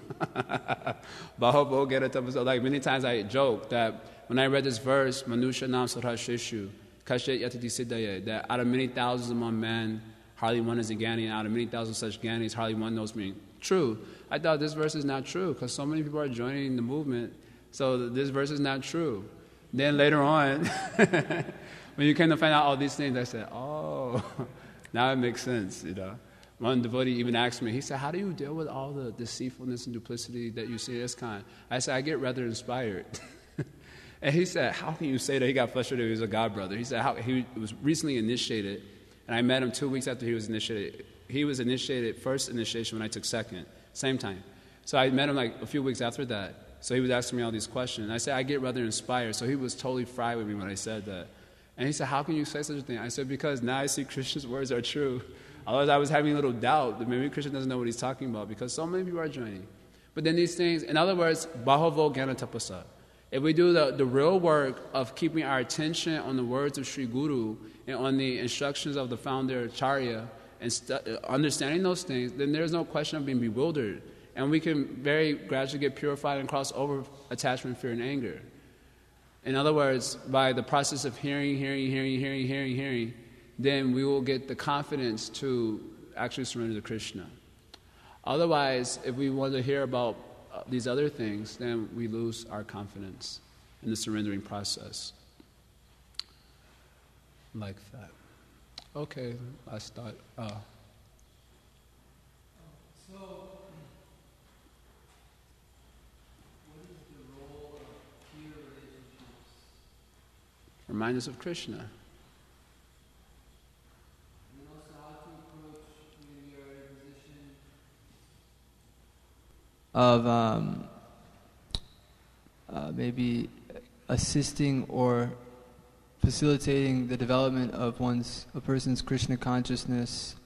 Like many times I joke that when I read this verse, Manusha Nam Sarha Sheshu, Kashet Yatati Siddhaya, that out of many thousands among men, hardly one is a Gyani, and out of many thousands such Gyanis, hardly one knows me. True. I thought this verse is not true because so many people are joining the movement, so this verse is not true. Then later on, when you came to find out all these things, I said, now it makes sense, One devotee even asked me, he said, how do you deal with all the deceitfulness and duplicity that you see in Iskcon? I said, I get rather inspired. And he said, how can you say that? He got frustrated. He was a god brother. He said, he was recently initiated, and I met him 2 weeks after he was initiated. He was initiated, first initiation, when I took second, same time. So I met him a few weeks after that. So he was asking me all these questions. And I said, I get rather inspired. So he was totally fried with me when I said that. And he said, how can you say such a thing? I said, because now I see Krishna's words are true. Otherwise, I was having a little doubt that maybe Krishna doesn't know what he's talking about because so many people are joining. But then these things, in other words, Bahavo Gyana Tapasa. If we do the real work of keeping our attention on the words of Sri Guru and on the instructions of the founder Acharya and understanding those things, then there's no question of being bewildered. And we can very gradually get purified and cross over attachment, fear, and anger. In other words, by the process of hearing, then we will get the confidence to actually surrender to Krishna. Otherwise, if we want to hear about these other things, then we lose our confidence in the surrendering process. Like that. Okay, last thought. So, what is the role of peer relationships? Remind us of Krishna. And also how to approach when you're in a position of maybe assisting or facilitating the development of a person's Krishna consciousness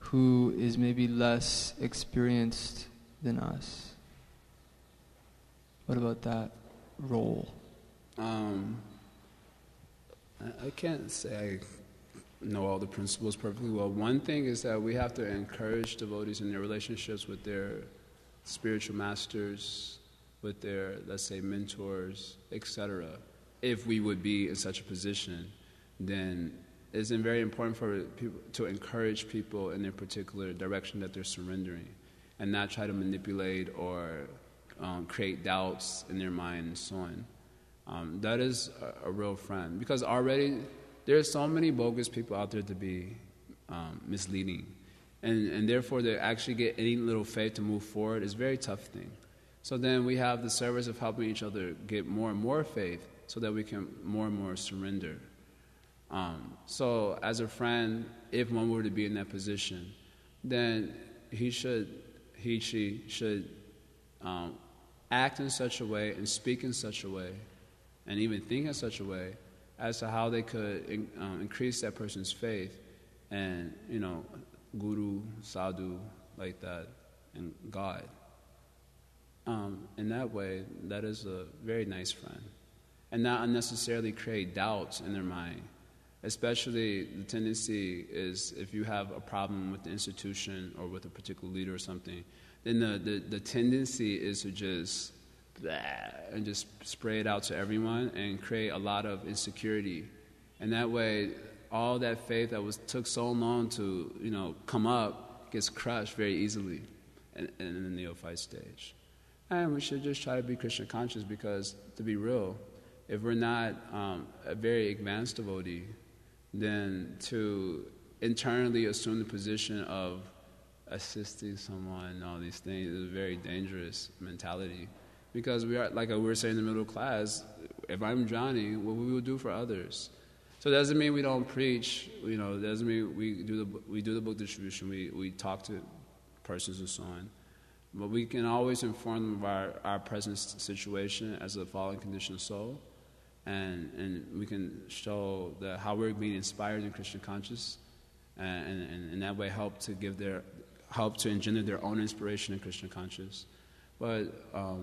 who is maybe less experienced than us. What about that role? I can't say I know all the principles perfectly well. One thing is that we have to encourage devotees in their relationships with their spiritual masters, with their, let's say, mentors, etc. If we would be in such a position, then it's very important for people to encourage people in their particular direction that they're surrendering and not try to manipulate or create doubts in their mind and so on. That is a real friend, because already there are so many bogus people out there to be misleading, and therefore to actually get any little faith to move forward is a very tough thing. So then we have the service of helping each other get more and more faith so that we can more and more surrender. So as a friend, if one were to be in that position, then she should act in such a way and speak in such a way and even think in such a way as to how they could increase that person's faith and, guru, sadhu, like that, and God. In that way, that is a very nice friend. And not unnecessarily create doubts in their mind. Especially the tendency is if you have a problem with the institution or with a particular leader or something, then the tendency is to just and just spray it out to everyone and create a lot of insecurity. And that way, all that faith that took so long to come up gets crushed very easily in the neophyte stage. And we should just try to be Krishna conscious, because to be real, if we're not a very advanced devotee, then to internally assume the position of assisting someone and all these things is a very dangerous mentality. Because we are, like we were saying in the middle class, if I'm drowning, what we will do for others. So it doesn't mean we don't preach, it doesn't mean we do the book distribution, we talk to persons and so on. But we can always inform them of our present situation as a fallen conditioned soul, and we can show how we're being inspired in Krishna conscious, and in that way help to engender their own inspiration in Krishna conscious. But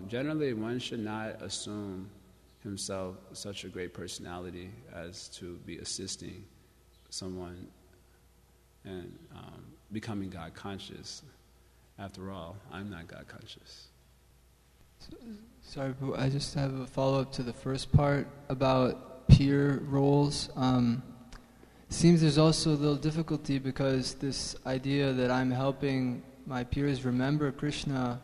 generally, one should not assume himself such a great personality as to be assisting someone and becoming God conscious. After all, I'm not God conscious. Sorry, but I just have a follow-up to the first part about peer roles. Seems there's also a little difficulty because this idea that I'm helping my peers remember Krishna,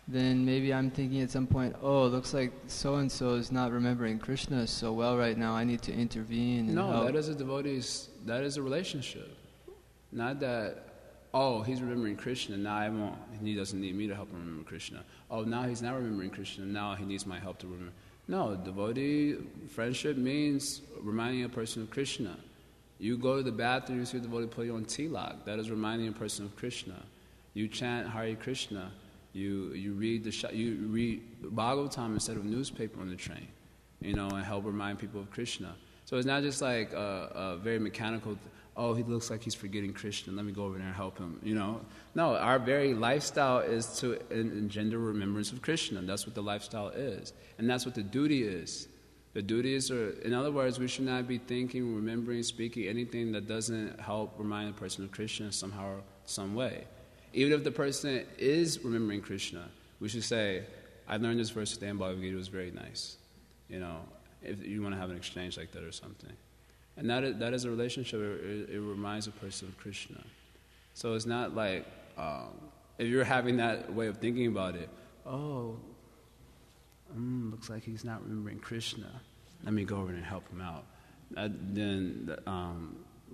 then maybe I'm thinking at some point, it looks like so-and-so is not remembering Krishna so well right now, I need to intervene and help. That is a devotee's, that is a relationship. Not that, he's remembering Krishna, now I won't, he doesn't need me to help him remember Krishna. Now he's not remembering Krishna, now he needs my help to remember. No, devotee friendship means reminding a person of Krishna. You go to the bathroom, you see a devotee put you on tilak, that is reminding a person of Krishna. You chant Hare Krishna, you read Bhagavatam instead of newspaper on the train, and help remind people of Krishna. So it's not just like a very mechanical, he looks like he's forgetting Krishna, let me go over there and help him, No, our very lifestyle is to engender remembrance of Krishna. That's what the lifestyle is. And that's what the duty is. The duties are, in other words, we should not be thinking, remembering, speaking anything that doesn't help remind a person of Krishna somehow, some way. Even if the person is remembering Krishna, we should say, I learned this verse today in Bhagavad Gita, it was very nice. If you want to have an exchange like that or something. And that is a relationship, it reminds a person of Krishna. So it's not like, if you're having that way of thinking about it, looks like he's not remembering Krishna, let me go over and help him out. Then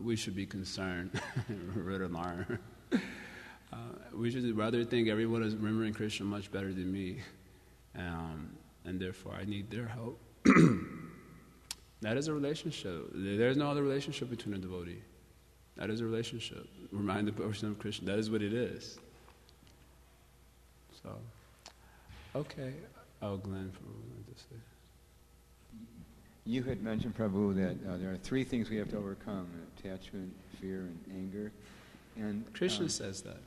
we should be concerned, red alarm. We should rather think everyone is remembering Krishna much better than me, and therefore I need their help. That is a relationship. There is no other relationship between a devotee. That is a relationship. Remind the person of Krishna. That is what it is. So, okay. Glenn, what to say? You had mentioned, Prabhu, that there are three things we have to overcome: attachment, fear, and anger. And Krishna says that.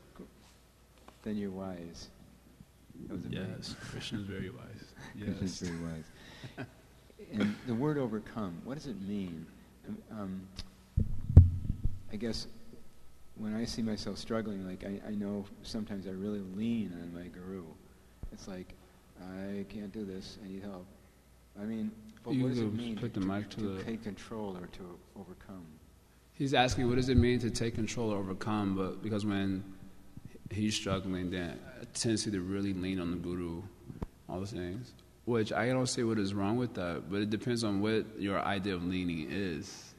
Then you're wise. Yes, Krishna is very wise. Yes. Krishna is very wise. And the word overcome, what does it mean? I guess when I see myself struggling, like I know sometimes I really lean on my guru. It's like, I can't do this, I need help. I mean, but what does it mean to take control or to overcome? He's asking, what does it mean to take control or overcome? But because when he's struggling, then a tendency to really lean on the guru, all those things. Which I don't see what is wrong with that, but it depends on what your idea of leaning is.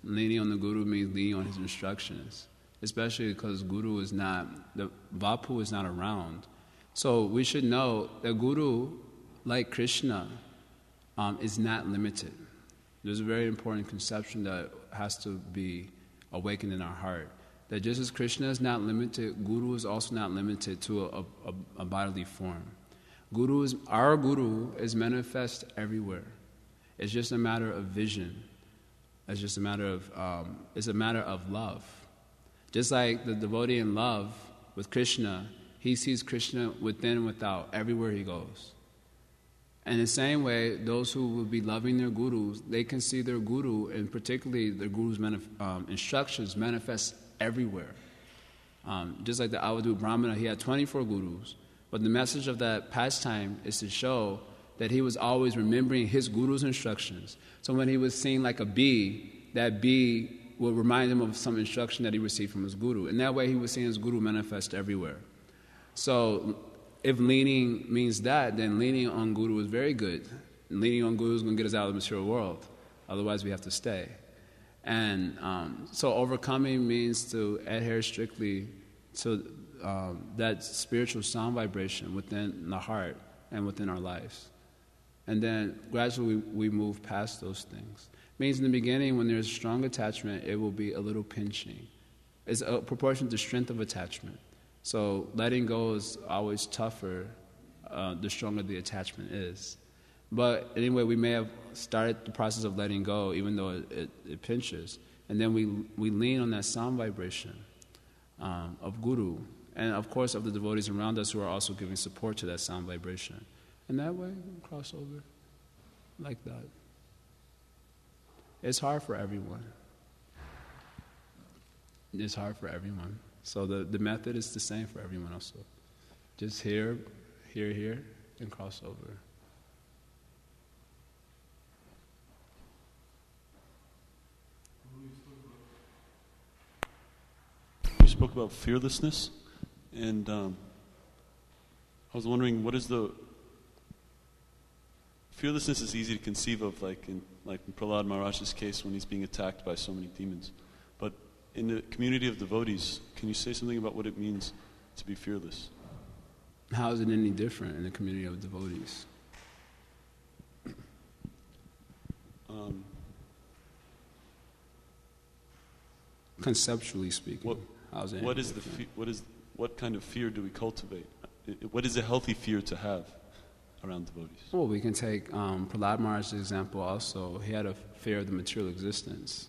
Leaning on the guru means leaning on his instructions, especially because guru is not, the Vapu is not around. So we should know that guru, like Krishna, is not limited. There's a very important conception that has to be awakened in our heart. That just as Krishna is not limited, guru is also not limited to a bodily form. Our guru is manifest everywhere. It's just a matter of vision. It's just a matter of, it's a matter of love. Just like the devotee in love with Krishna, he sees Krishna within and without, everywhere he goes. And in the same way, those who will be loving their gurus, they can see their guru, and particularly their guru's instructions manifest everywhere. Just like the Avadut Brahmana, he had 24 gurus. But the message of that pastime is to show that he was always remembering his guru's instructions. So when he was seeing like a bee, that bee would remind him of some instruction that he received from his guru. And that way he was seeing his guru manifest everywhere. So if leaning means that, then leaning on guru is very good. And leaning on guru is going to get us out of the material world. Otherwise we have to stay. And so overcoming means to adhere strictly to that spiritual sound vibration within the heart and within our lives. And then gradually we move past those things. Means in the beginning, when there's strong attachment, it will be a little pinching. It's a proportion to the strength of attachment. So letting go is always tougher the stronger the attachment is. But anyway, we may have started the process of letting go, even though it pinches. And then we lean on that sound vibration of Guru. And of course of the devotees around us who are also giving support to that sound vibration. And that way, we cross over like that. It's hard for everyone. It's hard for everyone. So the method is the same for everyone also. Just here, and cross over. You spoke about fearlessness, and I was wondering, what is the... Fearlessness is easy to conceive of, like in Prahlad Maharaj's case when he's being attacked by so many demons. But in the community of devotees, can you say something about what it means to be fearless? How is it any different in the community of devotees? Conceptually speaking, how's it? What kind of fear do we cultivate? What is a healthy fear to have around devotees? Well, we can take Prahlad Maharaj's example also. He had a fear of the material existence,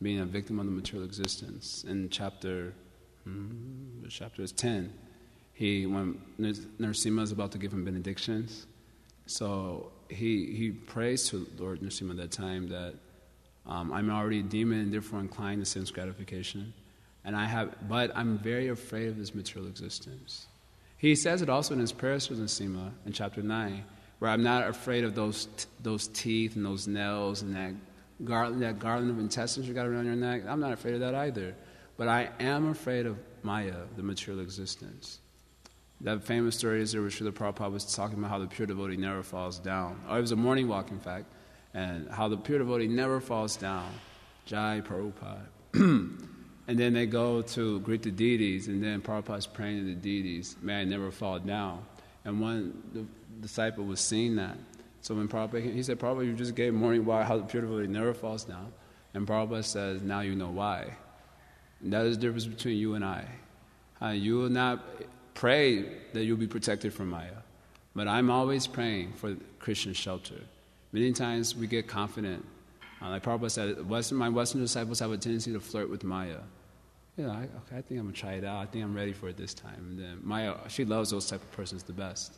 being a victim of the material existence. In chapter is 10, when Narasimha is about to give him benedictions, so he prays to Lord Narasimha at that time that I'm already a demon and therefore inclined to sense gratification, but I'm very afraid of this material existence. He says it also in his prayers to Narasimha in chapter 9, where I'm not afraid of those teeth and those nails and that garland of intestines you got around your neck. I'm not afraid of that either. But I am afraid of Maya, the material existence. That famous story is there where Srila Prabhupada was talking about how the pure devotee never falls down. Or it was a morning walk, in fact, and how the pure devotee never falls down. Jai Prabhupada. And then they go to greet the deities, and then Prabhupada's praying to the deities, may I never fall down. And one disciple was seeing that. So when Prabhupada, he said, Prabhupada, you just gave morning walk how the pure devotee never falls down. And Prabhupada says, now you know why. And that is the difference between you and I. You will not pray that you'll be protected from Maya. But I'm always praying for Krishna's shelter. Many times we get confident. Like Prabhupada said, my Western disciples have a tendency to flirt with Maya. I think I'm going to try it out. I think I'm ready for it this time. And then Maya, she loves those type of persons the best.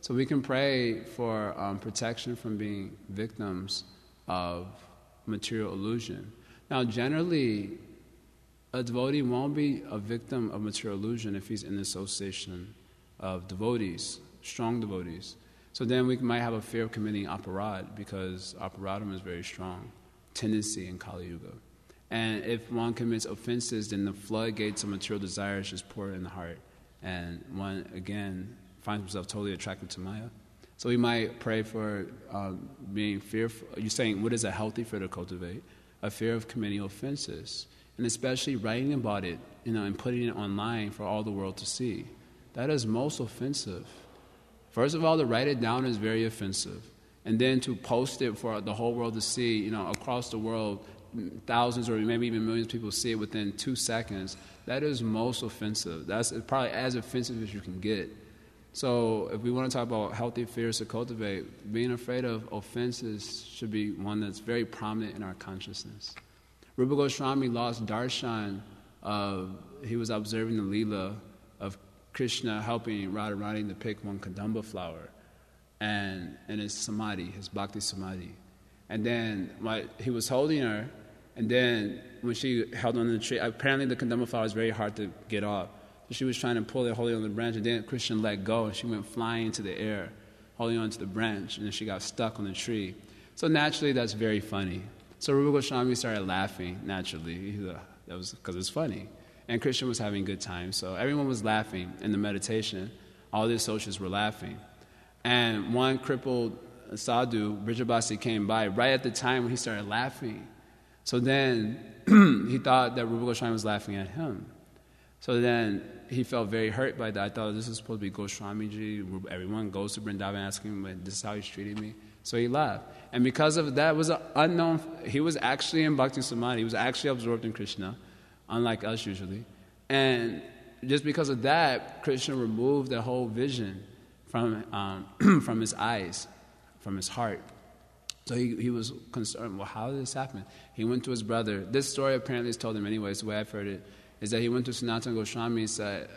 So we can pray for protection from being victims of material illusion. Now, generally, a devotee won't be a victim of material illusion if he's in the association of devotees, strong devotees. So then we might have a fear of committing aparad, because aparadam is very strong tendency in Kali Yuga. And if one commits offenses, then the floodgates of material desires just pour in the heart. And one, again, finds himself totally attracted to Maya. So we might pray for being fearful. You're saying, what is a healthy fear to cultivate? A fear of committing offenses. And especially writing about it, and putting it online for all the world to see. That is most offensive. First of all, to write it down is very offensive. And then to post it for the whole world to see, across the world, thousands or maybe even millions of people see it within 2 seconds, that is most offensive. That's probably as offensive as you can get. So if we want to talk about healthy fears to cultivate, being afraid of offenses should be one that's very prominent in our consciousness. Rupa Goswami lost darshan he was observing the Leela of Krishna helping Radharani to pick one kadamba flower, and in his samadhi, his bhakti samadhi. And then he was holding her, and then when she held on the tree, apparently the kadamba flower is very hard to get off. So she was trying to pull it, holding on the branch, and then Krishna let go, and she went flying into the air, holding on to the branch, and then she got stuck on the tree. So naturally, that's very funny. So Rupa Goswami started laughing naturally. That was because it's funny. And Krishna was having a good time, so everyone was laughing in the meditation. All the associates were laughing. And one crippled sadhu, Brijabasi, came by right at the time when he started laughing. So then he thought that Rupa Goswami was laughing at him. So then he felt very hurt by that. I thought this is supposed to be Goswamiji. Everyone goes to Vrindavan asking him, but this is how he's treating me. So he laughed. And because of that, was an unknown. He was actually in Bhakti Samadhi. He was actually absorbed in Krishna, unlike us usually. And just because of that, Krishna removed the whole vision from from his eyes, from his heart. So he was concerned, well, how did this happen? He went to his brother. This story apparently is told him anyways, the way I've heard it, is that he went to Sanatana Goswami and said,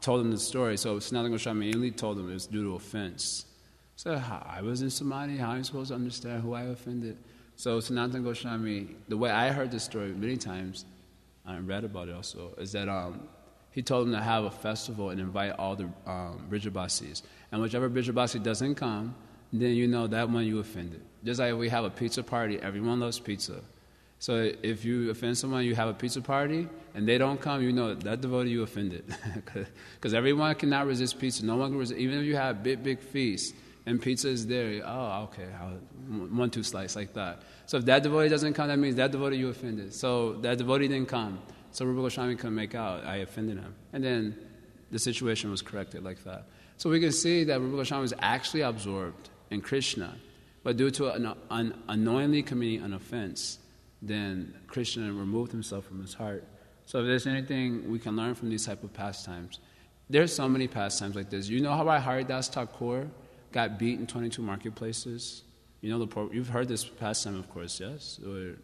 told him the story. So Sanatana Goswami immediately told him it was due to offense. So I was in Samadhi, how am I supposed to understand who I offended? So Sanatana Goswami, the way I heard this story many times, I read about it also, is that he told him to have a festival and invite all the Brijabasis. And whichever Brijabasi doesn't come, then you know that one you offended. Just like we have a pizza party, everyone loves pizza. So if you offend someone, you have a pizza party, and they don't come, you know that devotee you offended. Because everyone cannot resist pizza. No one can resist, even if you have big feast, and pizza is there, oh, okay, 1-2 slice like that. So if that devotee doesn't come, that means that devotee you offended. So that devotee didn't come. So Rupa Goswami couldn't make out, I offended him. And then the situation was corrected like that. So we can see that Rupa Goswami was actually absorbed in Krishna, but due to an unknowingly committing an offense, then Krishna removed himself from his heart. So if there's anything we can learn from these type of pastimes, there's so many pastimes like this. You know how Haridas Thakur got beat in 22 marketplaces? You know you've heard this pastime, of course, yes? Where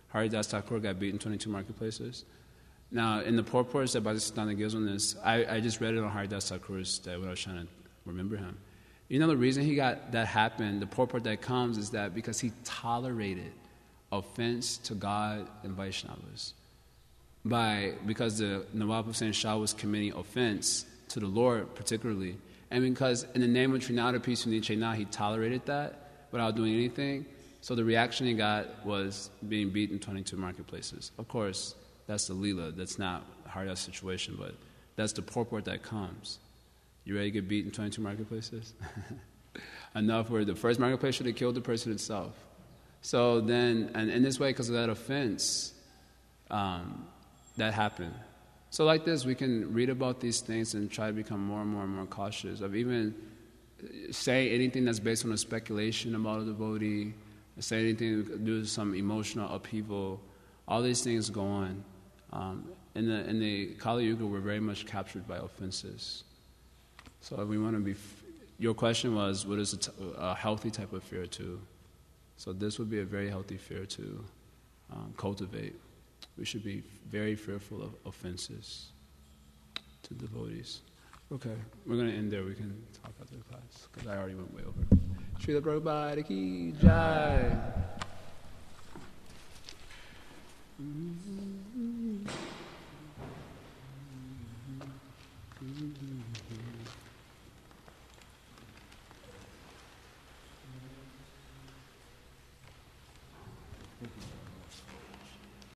Haridas Thakur got beat in 22 marketplaces. Now, in the purports that Bhaktisiddhanta gives on this, I just read it on Haridas Thakur's day when I was trying to remember him. You know the reason that happened, the purport that comes, is that because he tolerated offense to God and Vaishnavas. Because the Nawab Hussain Shah was committing offense to the Lord particularly, and because in the name of Trinada Peace and Nichena, he tolerated that without doing anything, so the reaction he got was being beaten in 22 marketplaces. Of course, that's the Leela, that's not a hard-ass situation, but that's the purport that comes. You ready to get beat in 22 marketplaces? Enough where the first marketplace should have killed the person itself. So then, and in this way, because of that offense, that happened. So like this, we can read about these things and try to become more and more and more cautious of even say anything that's based on a speculation about a devotee, say anything due to some emotional upheaval. All these things go on. In the Kali Yuga, we're very much captured by offenses. So we want to be. Your question was, what is a healthy type of fear to? So this would be a very healthy fear to cultivate. We should be very fearful of offenses to devotees. Okay, we're going to end there. We can talk after the class, because I already went way over. Srila Prabhupada ki jai.